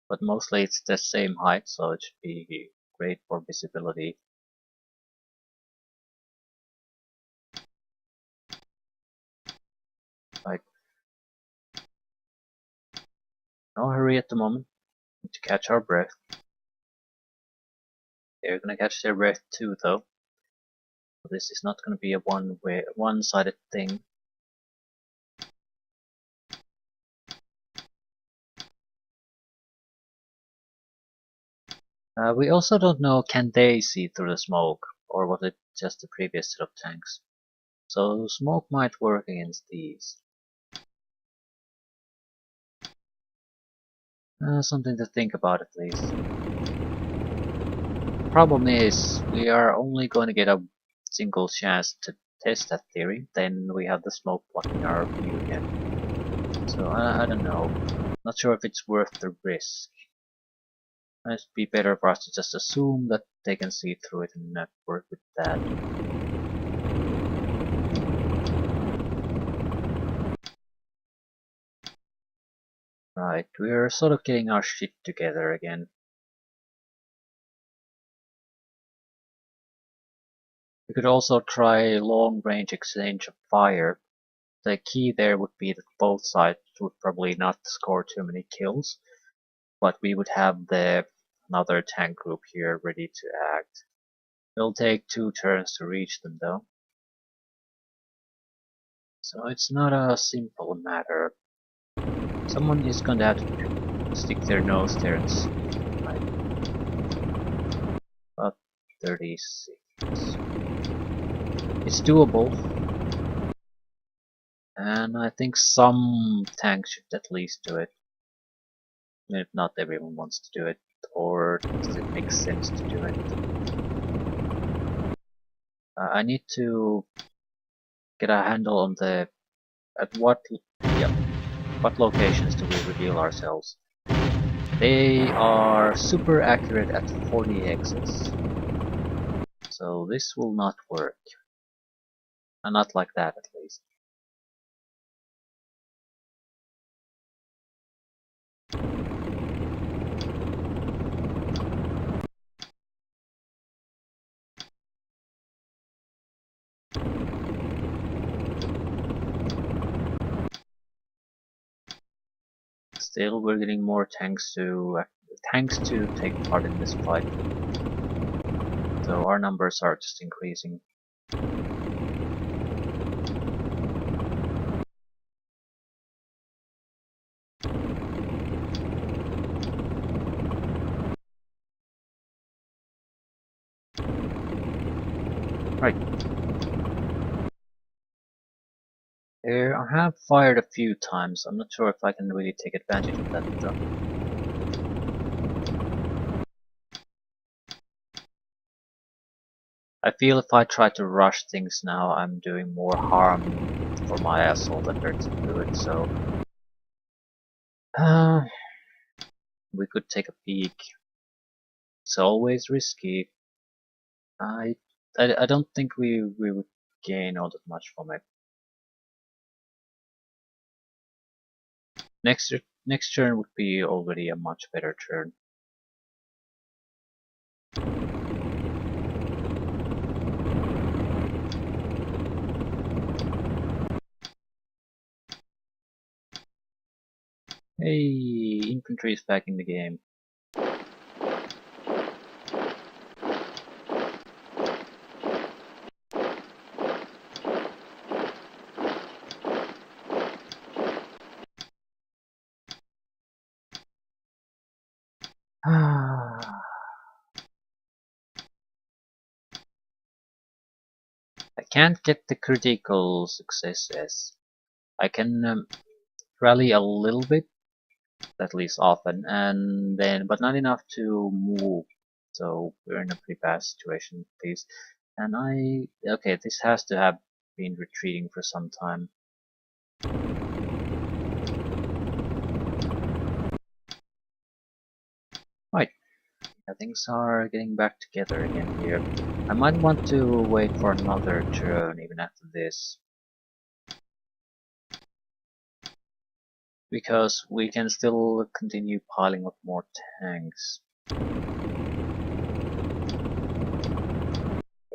but mostly it's the same height, so it should be great for visibility. Right. No hurry at the moment. Need to catch our breath. They're gonna catch their breath too, though. This is not gonna be a one-sided thing. We also don't know, can they see through the smoke, or was it just the previous set of tanks? So smoke might work against these. Something to think about at least. Problem is, we are only going to get a single chance to test that theory, then we have the smoke blocking our view again. So I don't know. Not sure if it's worth the risk. It'd be better for us to just assume that they can see through it and not work with that. Right, we're sort of getting our shit together again. We could also try long-range exchange of fire. The key there would be that both sides would probably not score too many kills, but we would have another tank group here ready to act. It'll take 2 turns to reach them though. So it's not a simple matter. Someone is going to have to stick their nose there and see. Right. About 36. It's doable. And I think some tanks should at least do it. If not everyone wants to do it. Or does it make sense to do it? I need to get a handle on what locations do we reveal ourselves. They are super accurate at 40 hexes. So this will not work. Not like that at least. Still, we're getting more tanks to take part in this fight. So our numbers are just increasing. Right. There, I have fired a few times. I'm not sure if I can really take advantage of that though. I feel if I try to rush things now, I'm doing more harm for my assault efforts than good, so... we could take a peek. It's always risky. I don't think we would gain all that much from it. Next turn would be already a much better turn. Hey, infantry is back in the game. I can't get the critical successes. I can rally a little bit, at least often, and then, but not enough to move. So we're in a pretty bad situation with these. And okay, this has to have been retreating for some time. Right, yeah, things are getting back together again here. I might want to wait for another turn even after this, because we can still continue piling up more tanks.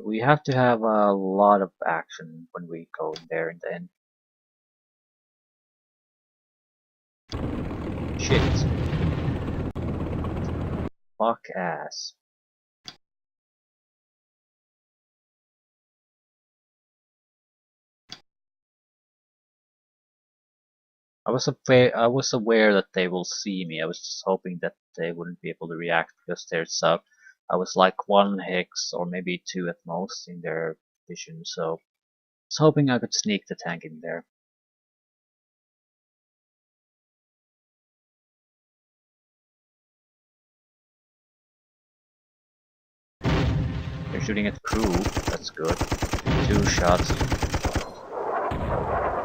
We have to have a lot of action when we go in there in the end. Shit. Fuck ass. I was aware that they will see me. I was just hoping that they wouldn't be able to react because there's I was like 1 hex or maybe 2 at most in their vision, so I was hoping I could sneak the tank in there. They're shooting at crew, that's good. 2 shots.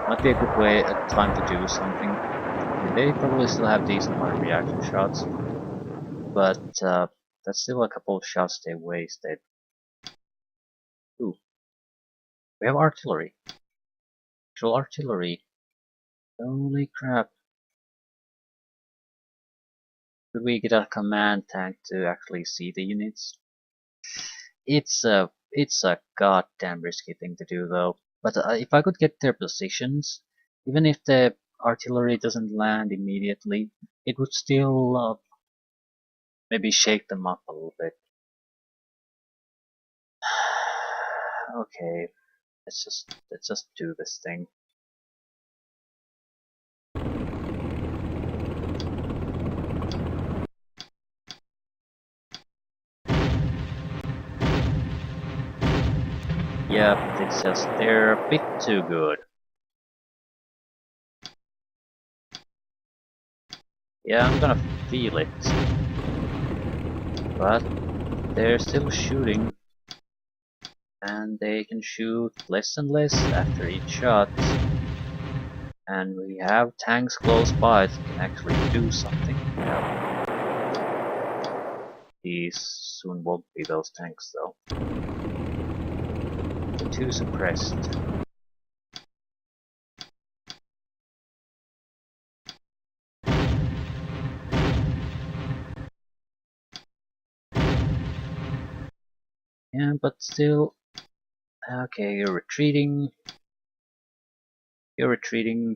Might be a good time to do something. I mean, they probably still have decent amount of reaction shots, but that's still a couple of shots they wasted. Ooh, we have artillery. Actual artillery. Holy crap. Could we get a command tank to actually see the units? It's a goddamn risky thing to do though. But if I could get their positions, even if the artillery doesn't land immediately, it would still maybe shake them up a little bit. Okay, let's just do this thing. Yep, it's just they're a bit too good. Yeah, I'm gonna feel it. But they're still shooting. And they can shoot less and less after each shot. And we have tanks close by that can actually do something. Yeah. These soon won't be those tanks though. They're too suppressed. Yeah, but still. Okay, you're retreating. You're retreating.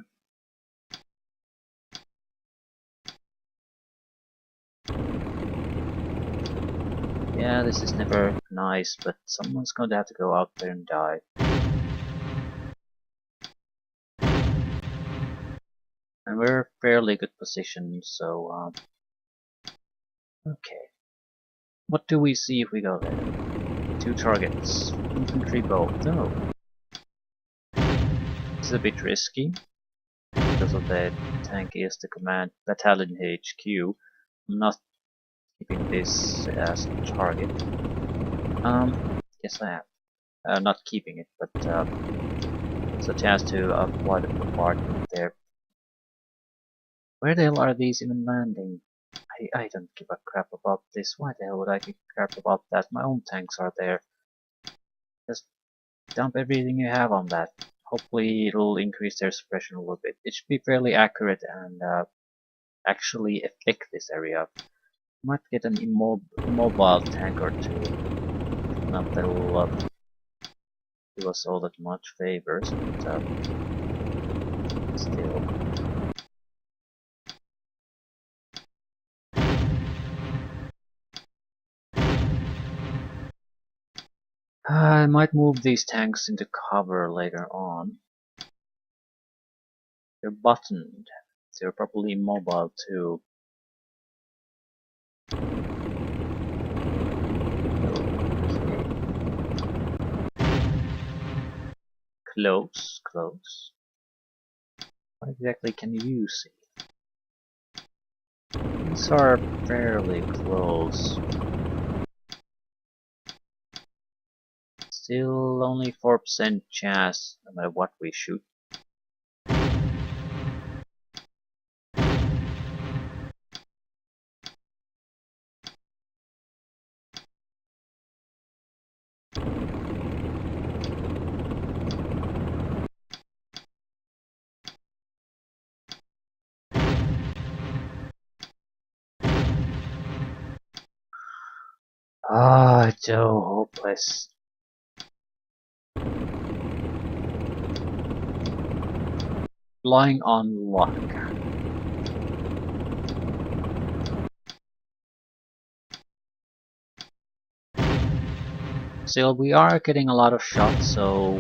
Yeah, this is never nice, but someone's going to have to go out there and die. And we're fairly good position, so okay. What do we see if we go there? 2 targets. Infantry both. No. This is a bit risky because of the tank is the command battalion HQ. I'm not keeping this as a target. Yes I am. Not keeping it, but it's a chance to avoid the bombardment there. Where the hell are these even landing? I don't give a crap about this. Why the hell would I give a crap about that? My own tanks are there. Just dump everything you have on that. Hopefully it'll increase their suppression a little bit. It should be fairly accurate and actually affect this area. Might get an immobile tank or two. Not that will do us all that much favors, but still. I might move these tanks into cover later on. They're buttoned. They're probably immobile too. Close, close. What exactly can you see? These are fairly close. Still only 4% chance no matter what we shoot. Ah, it's so hopeless. Relying on luck. Still, we are getting a lot of shots, so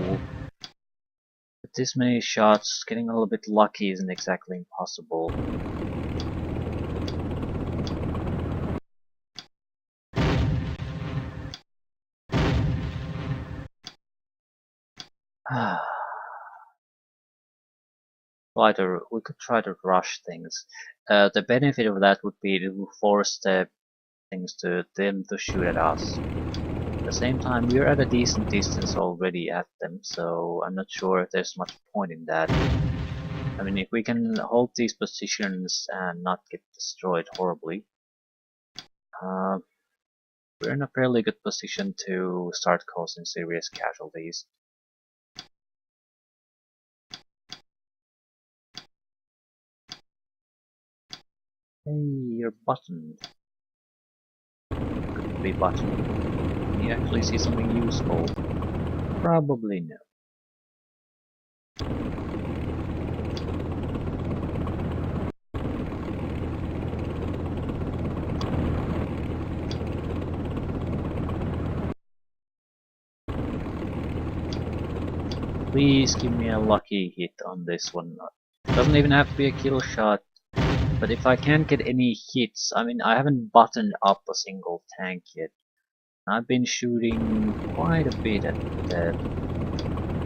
with this many shots, getting a little bit lucky isn't exactly impossible. We could try to rush things. The benefit of that would be to force the things to them to shoot at us. At the same time, we're at a decent distance already at them, so I'm not sure if there's much point in that. I mean, if we can hold these positions and not get destroyed horribly, uh, we're in a fairly good position to start causing serious casualties. Hey, you're buttoned. Could be buttoned. Can you actually see something useful? Probably no. Please give me a lucky hit on this one. It doesn't even have to be a kill shot, but if I can't get any hits, I mean, I haven't buttoned up a single tank yet. I've been shooting quite a bit at the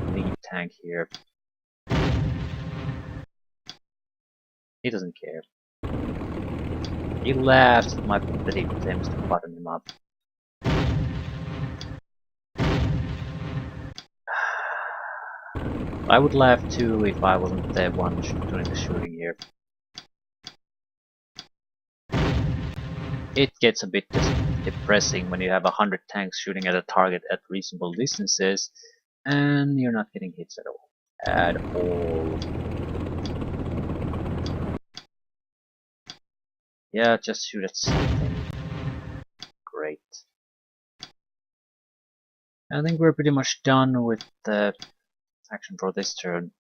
lead tank here. He doesn't care. He laughs at my pathetic attempts to button him up. I would laugh too if I wasn't the one doing the shooting here. It gets a bit depressing when you have 100 tanks shooting at a target at reasonable distances and you're not getting hits at all. At all. Yeah, just shoot at something. Great. I think we're pretty much done with the action for this turn.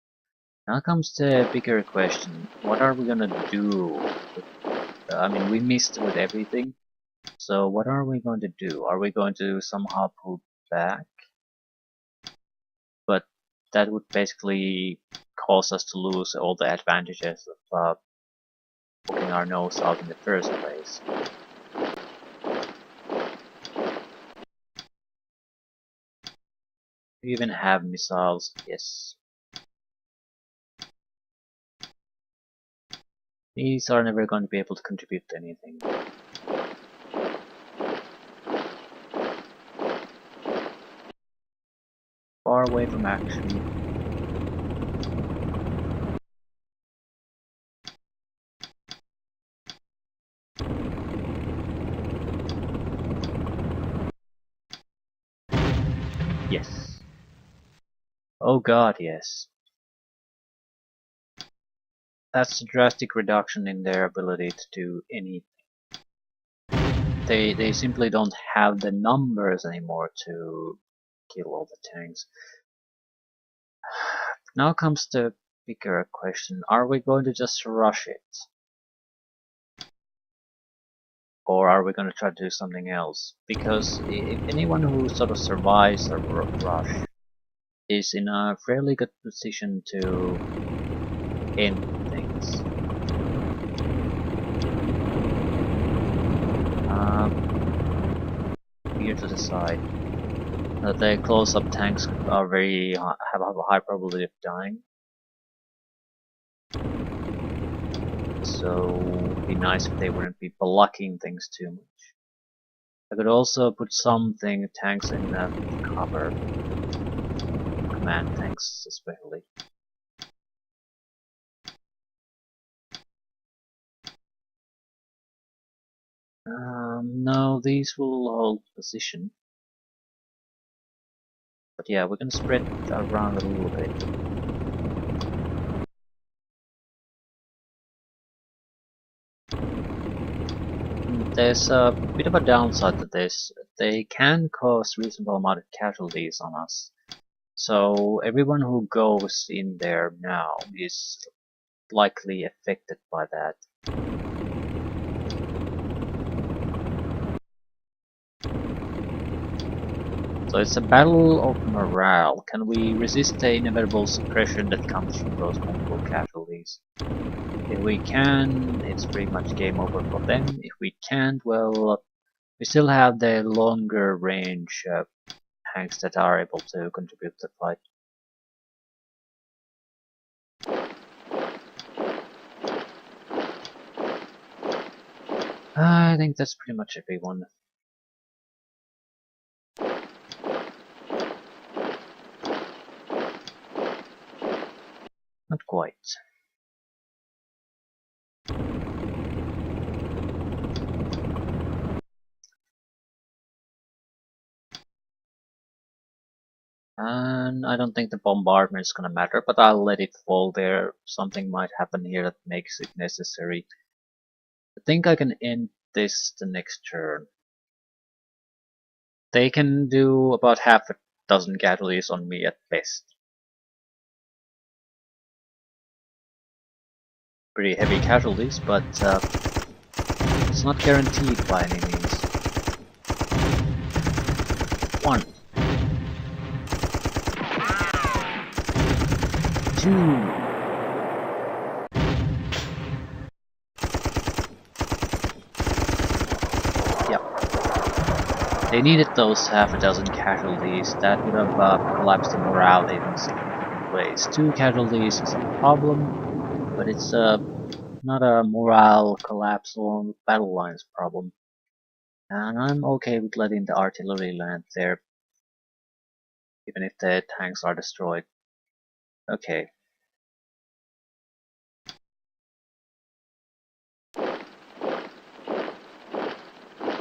Now comes the bigger question. What are we gonna do? I mean, we missed with everything. So what are we going to do? Are we going to somehow pull back? But that would basically cause us to lose all the advantages of poking our nose out in the first place. We even have missiles, yes. These are never going to be able to contribute to anything. Far away from action. Yes. Oh god, yes. That's a drastic reduction in their ability to do anything. They simply don't have the numbers anymore to kill all the tanks. Now comes the bigger question. Are we going to just rush it? Or are we going to try to do something else? Because if anyone who sort of survives a rush is in a fairly good position to end things. Here to the side. The close-up tanks are have a high probability of dying. So it'd be nice if they wouldn't be blocking things too much. I could also put something tanks in cover. Command tanks especially. No, these will hold position. But yeah, we can spread around a little bit. There's a bit of a downside to this. They can cause reasonable amount of casualties on us. So everyone who goes in there now is likely affected by that. So it's a battle of morale. Can we resist the inevitable suppression that comes from those multiple casualties? If we can, it's pretty much game over for them. If we can't, well, we still have the longer range tanks that are able to contribute to the fight. I think that's pretty much everyone. Not quite. And I don't think the bombardment is gonna matter, but I'll let it fall there. Something might happen here that makes it necessary. I think I can end this the next turn. They can do about half a dozen casualties on me at best. Pretty heavy casualties, but it's not guaranteed by any means. 1, 2. Yep. They needed those half a dozen casualties. That would have collapsed the morale in significant ways. 2 casualties is a problem, but it's not a morale collapse on battle lines problem. And I'm okay with letting the artillery land there, even if the tanks are destroyed. Okay.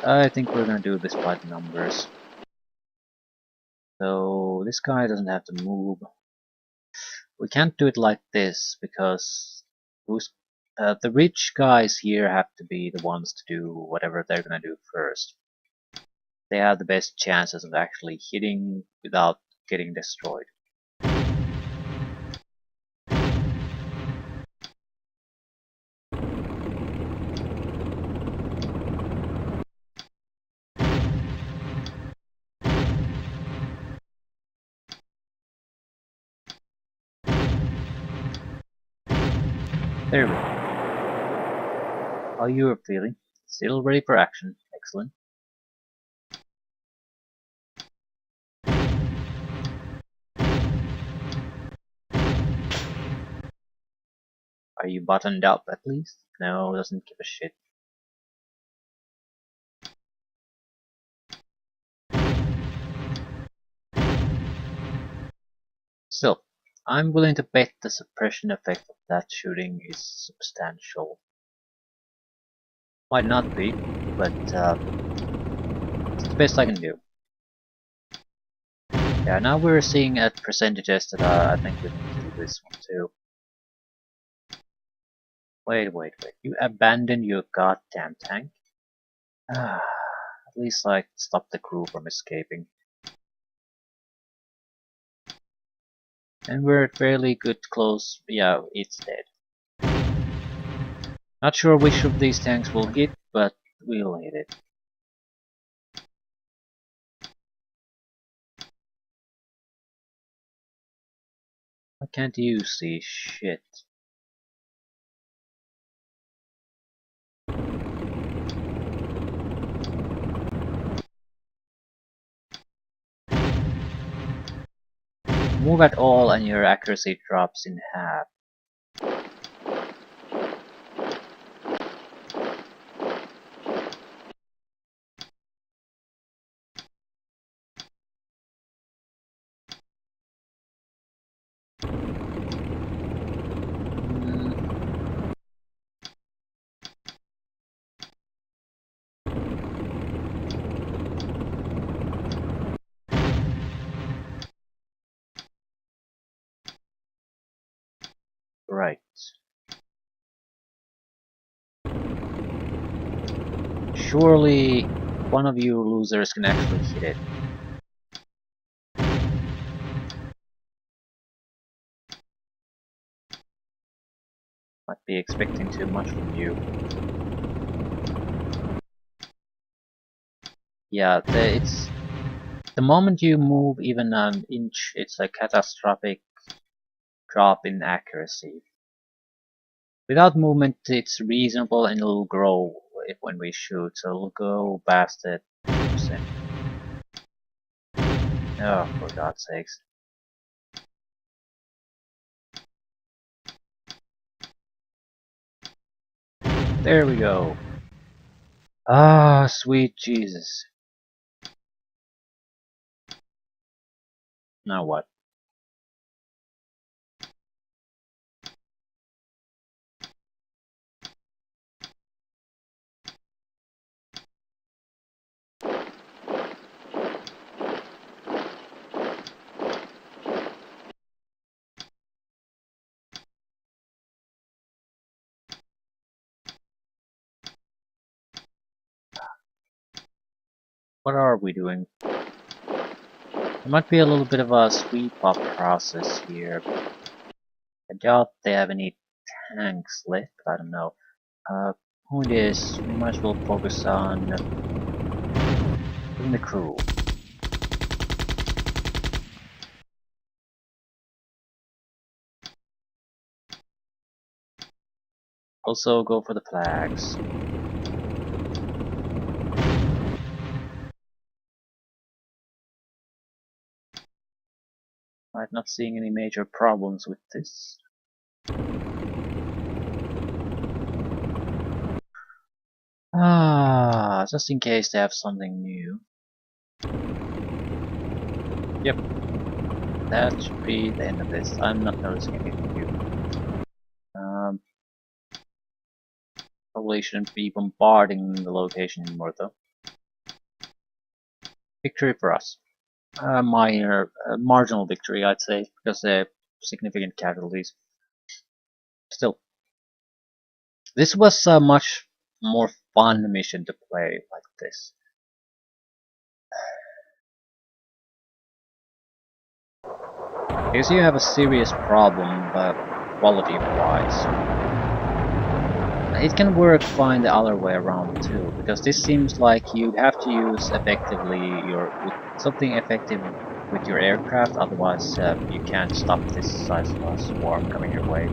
I think we're gonna do this by the numbers. So this guy doesn't have to move. We can't do it like this because the rich guys here have to be the ones to do whatever they're gonna do first. They have the best chances of actually hitting without getting destroyed. There we go. How you are feeling? Still ready for action. Excellent. Are you buttoned up at least? No, doesn't give a shit. Still, I'm willing to bet the suppression effect of that shooting is substantial. Might not be, but it's the best I can do. Yeah, now we're seeing at percentages that I think we can kill this one too. Wait. You abandoned your goddamn tank? At least I stopped the crew from escaping. And we're at fairly good close. Yeah, it's dead. Not sure which of these tanks will hit, but we'll hit it. Why can't you see shit? Move at all and your accuracy drops in half. Right. Surely one of you losers can actually hit it. Might be expecting too much from you. Yeah, it's the moment you move even an inch, it's a catastrophic drop in accuracy. Without movement, it's reasonable and it'll grow when we shoot, so it'll go past it. Oh, for God's sakes. There we go. Ah, sweet Jesus. Now what? What are we doing? There might be a little bit of a sweep up process here. I doubt they have any tanks left, I don't know. Point is, we might as well focus on the crew. Also go for the flags. I'm not seeing any major problems with this. Just in case they have something new. Yep, that should be the end of this. I'm not noticing anything new. Probably shouldn't be bombarding the location anymore though. Victory for us. Minor, marginal victory I'd say, because they're significant casualties. Still, this was a much more fun mission to play like this. Because you have a serious problem, quality-wise. It can work fine the other way around too, because this seems like you have to use effectively something effective with your aircraft, otherwise you can't stop this size of a swarm coming your way.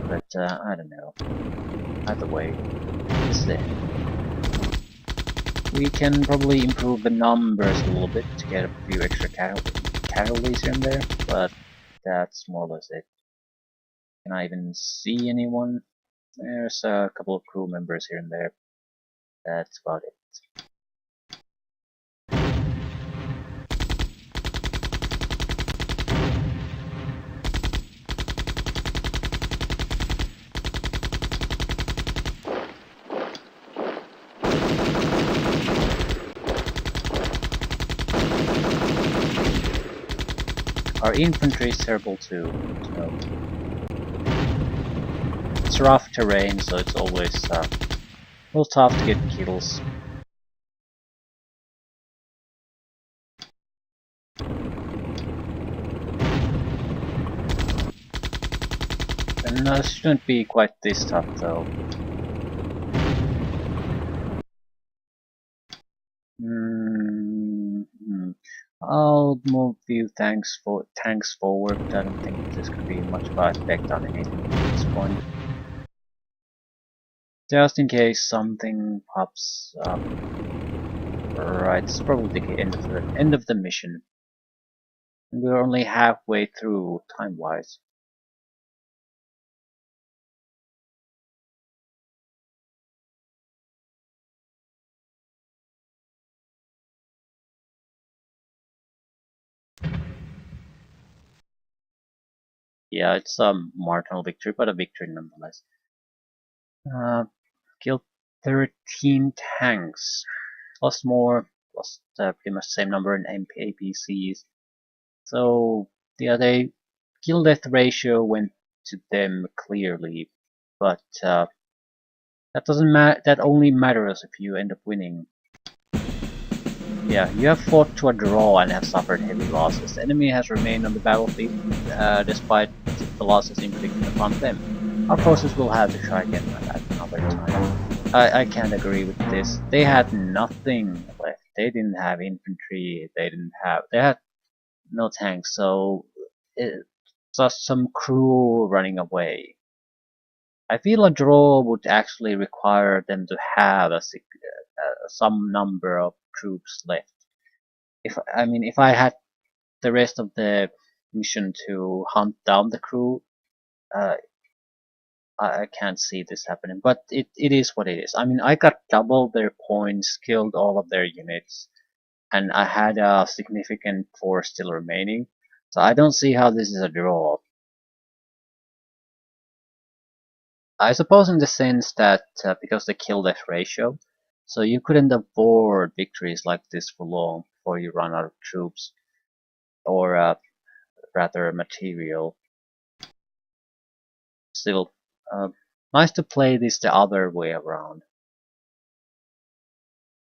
But I don't know. Either way, this is it. We can probably improve the numbers a little bit to get a few extra casualties here and there, but that's more or less it. Can I even see anyone? There's a couple of crew members here and there. That's about it. Our infantry is terrible too. No. It's rough terrain, so it's always a little tough to get kills. And it shouldn't be quite this tough though. I'll move a few tanks forward. I don't think there's going to be much of an effect on anything at this point. Just in case something pops up. Right, it's probably the end of the mission. We're only halfway through time-wise. Yeah, it's a marginal victory, but a victory nonetheless. Killed 13 tanks. Lost more, lost pretty much the same number in APCs. So, yeah, the kill death ratio went to them clearly, but that doesn't matter. That only matters if you end up winning. Yeah, you have fought to a draw and have suffered heavy losses. The enemy has remained on the battlefield despite the losses inflicted upon them. Our forces will have to try again at another time. I can't agree with this. They had nothing left. They didn't have infantry. They had no tanks. So it's just some crew running away. I feel a draw would actually require them to have some number of troops left. If I had the rest of the mission to hunt down the crew, uh, I can't see this happening, but it is what it is. I mean, I got double their points, killed all of their units, and I had a significant force still remaining. So I don't see how this is a draw. I suppose in the sense that because the kill-death ratio, so you couldn't afford victories like this for long before you run out of troops, or rather material. Still, uh, nice to play this the other way around.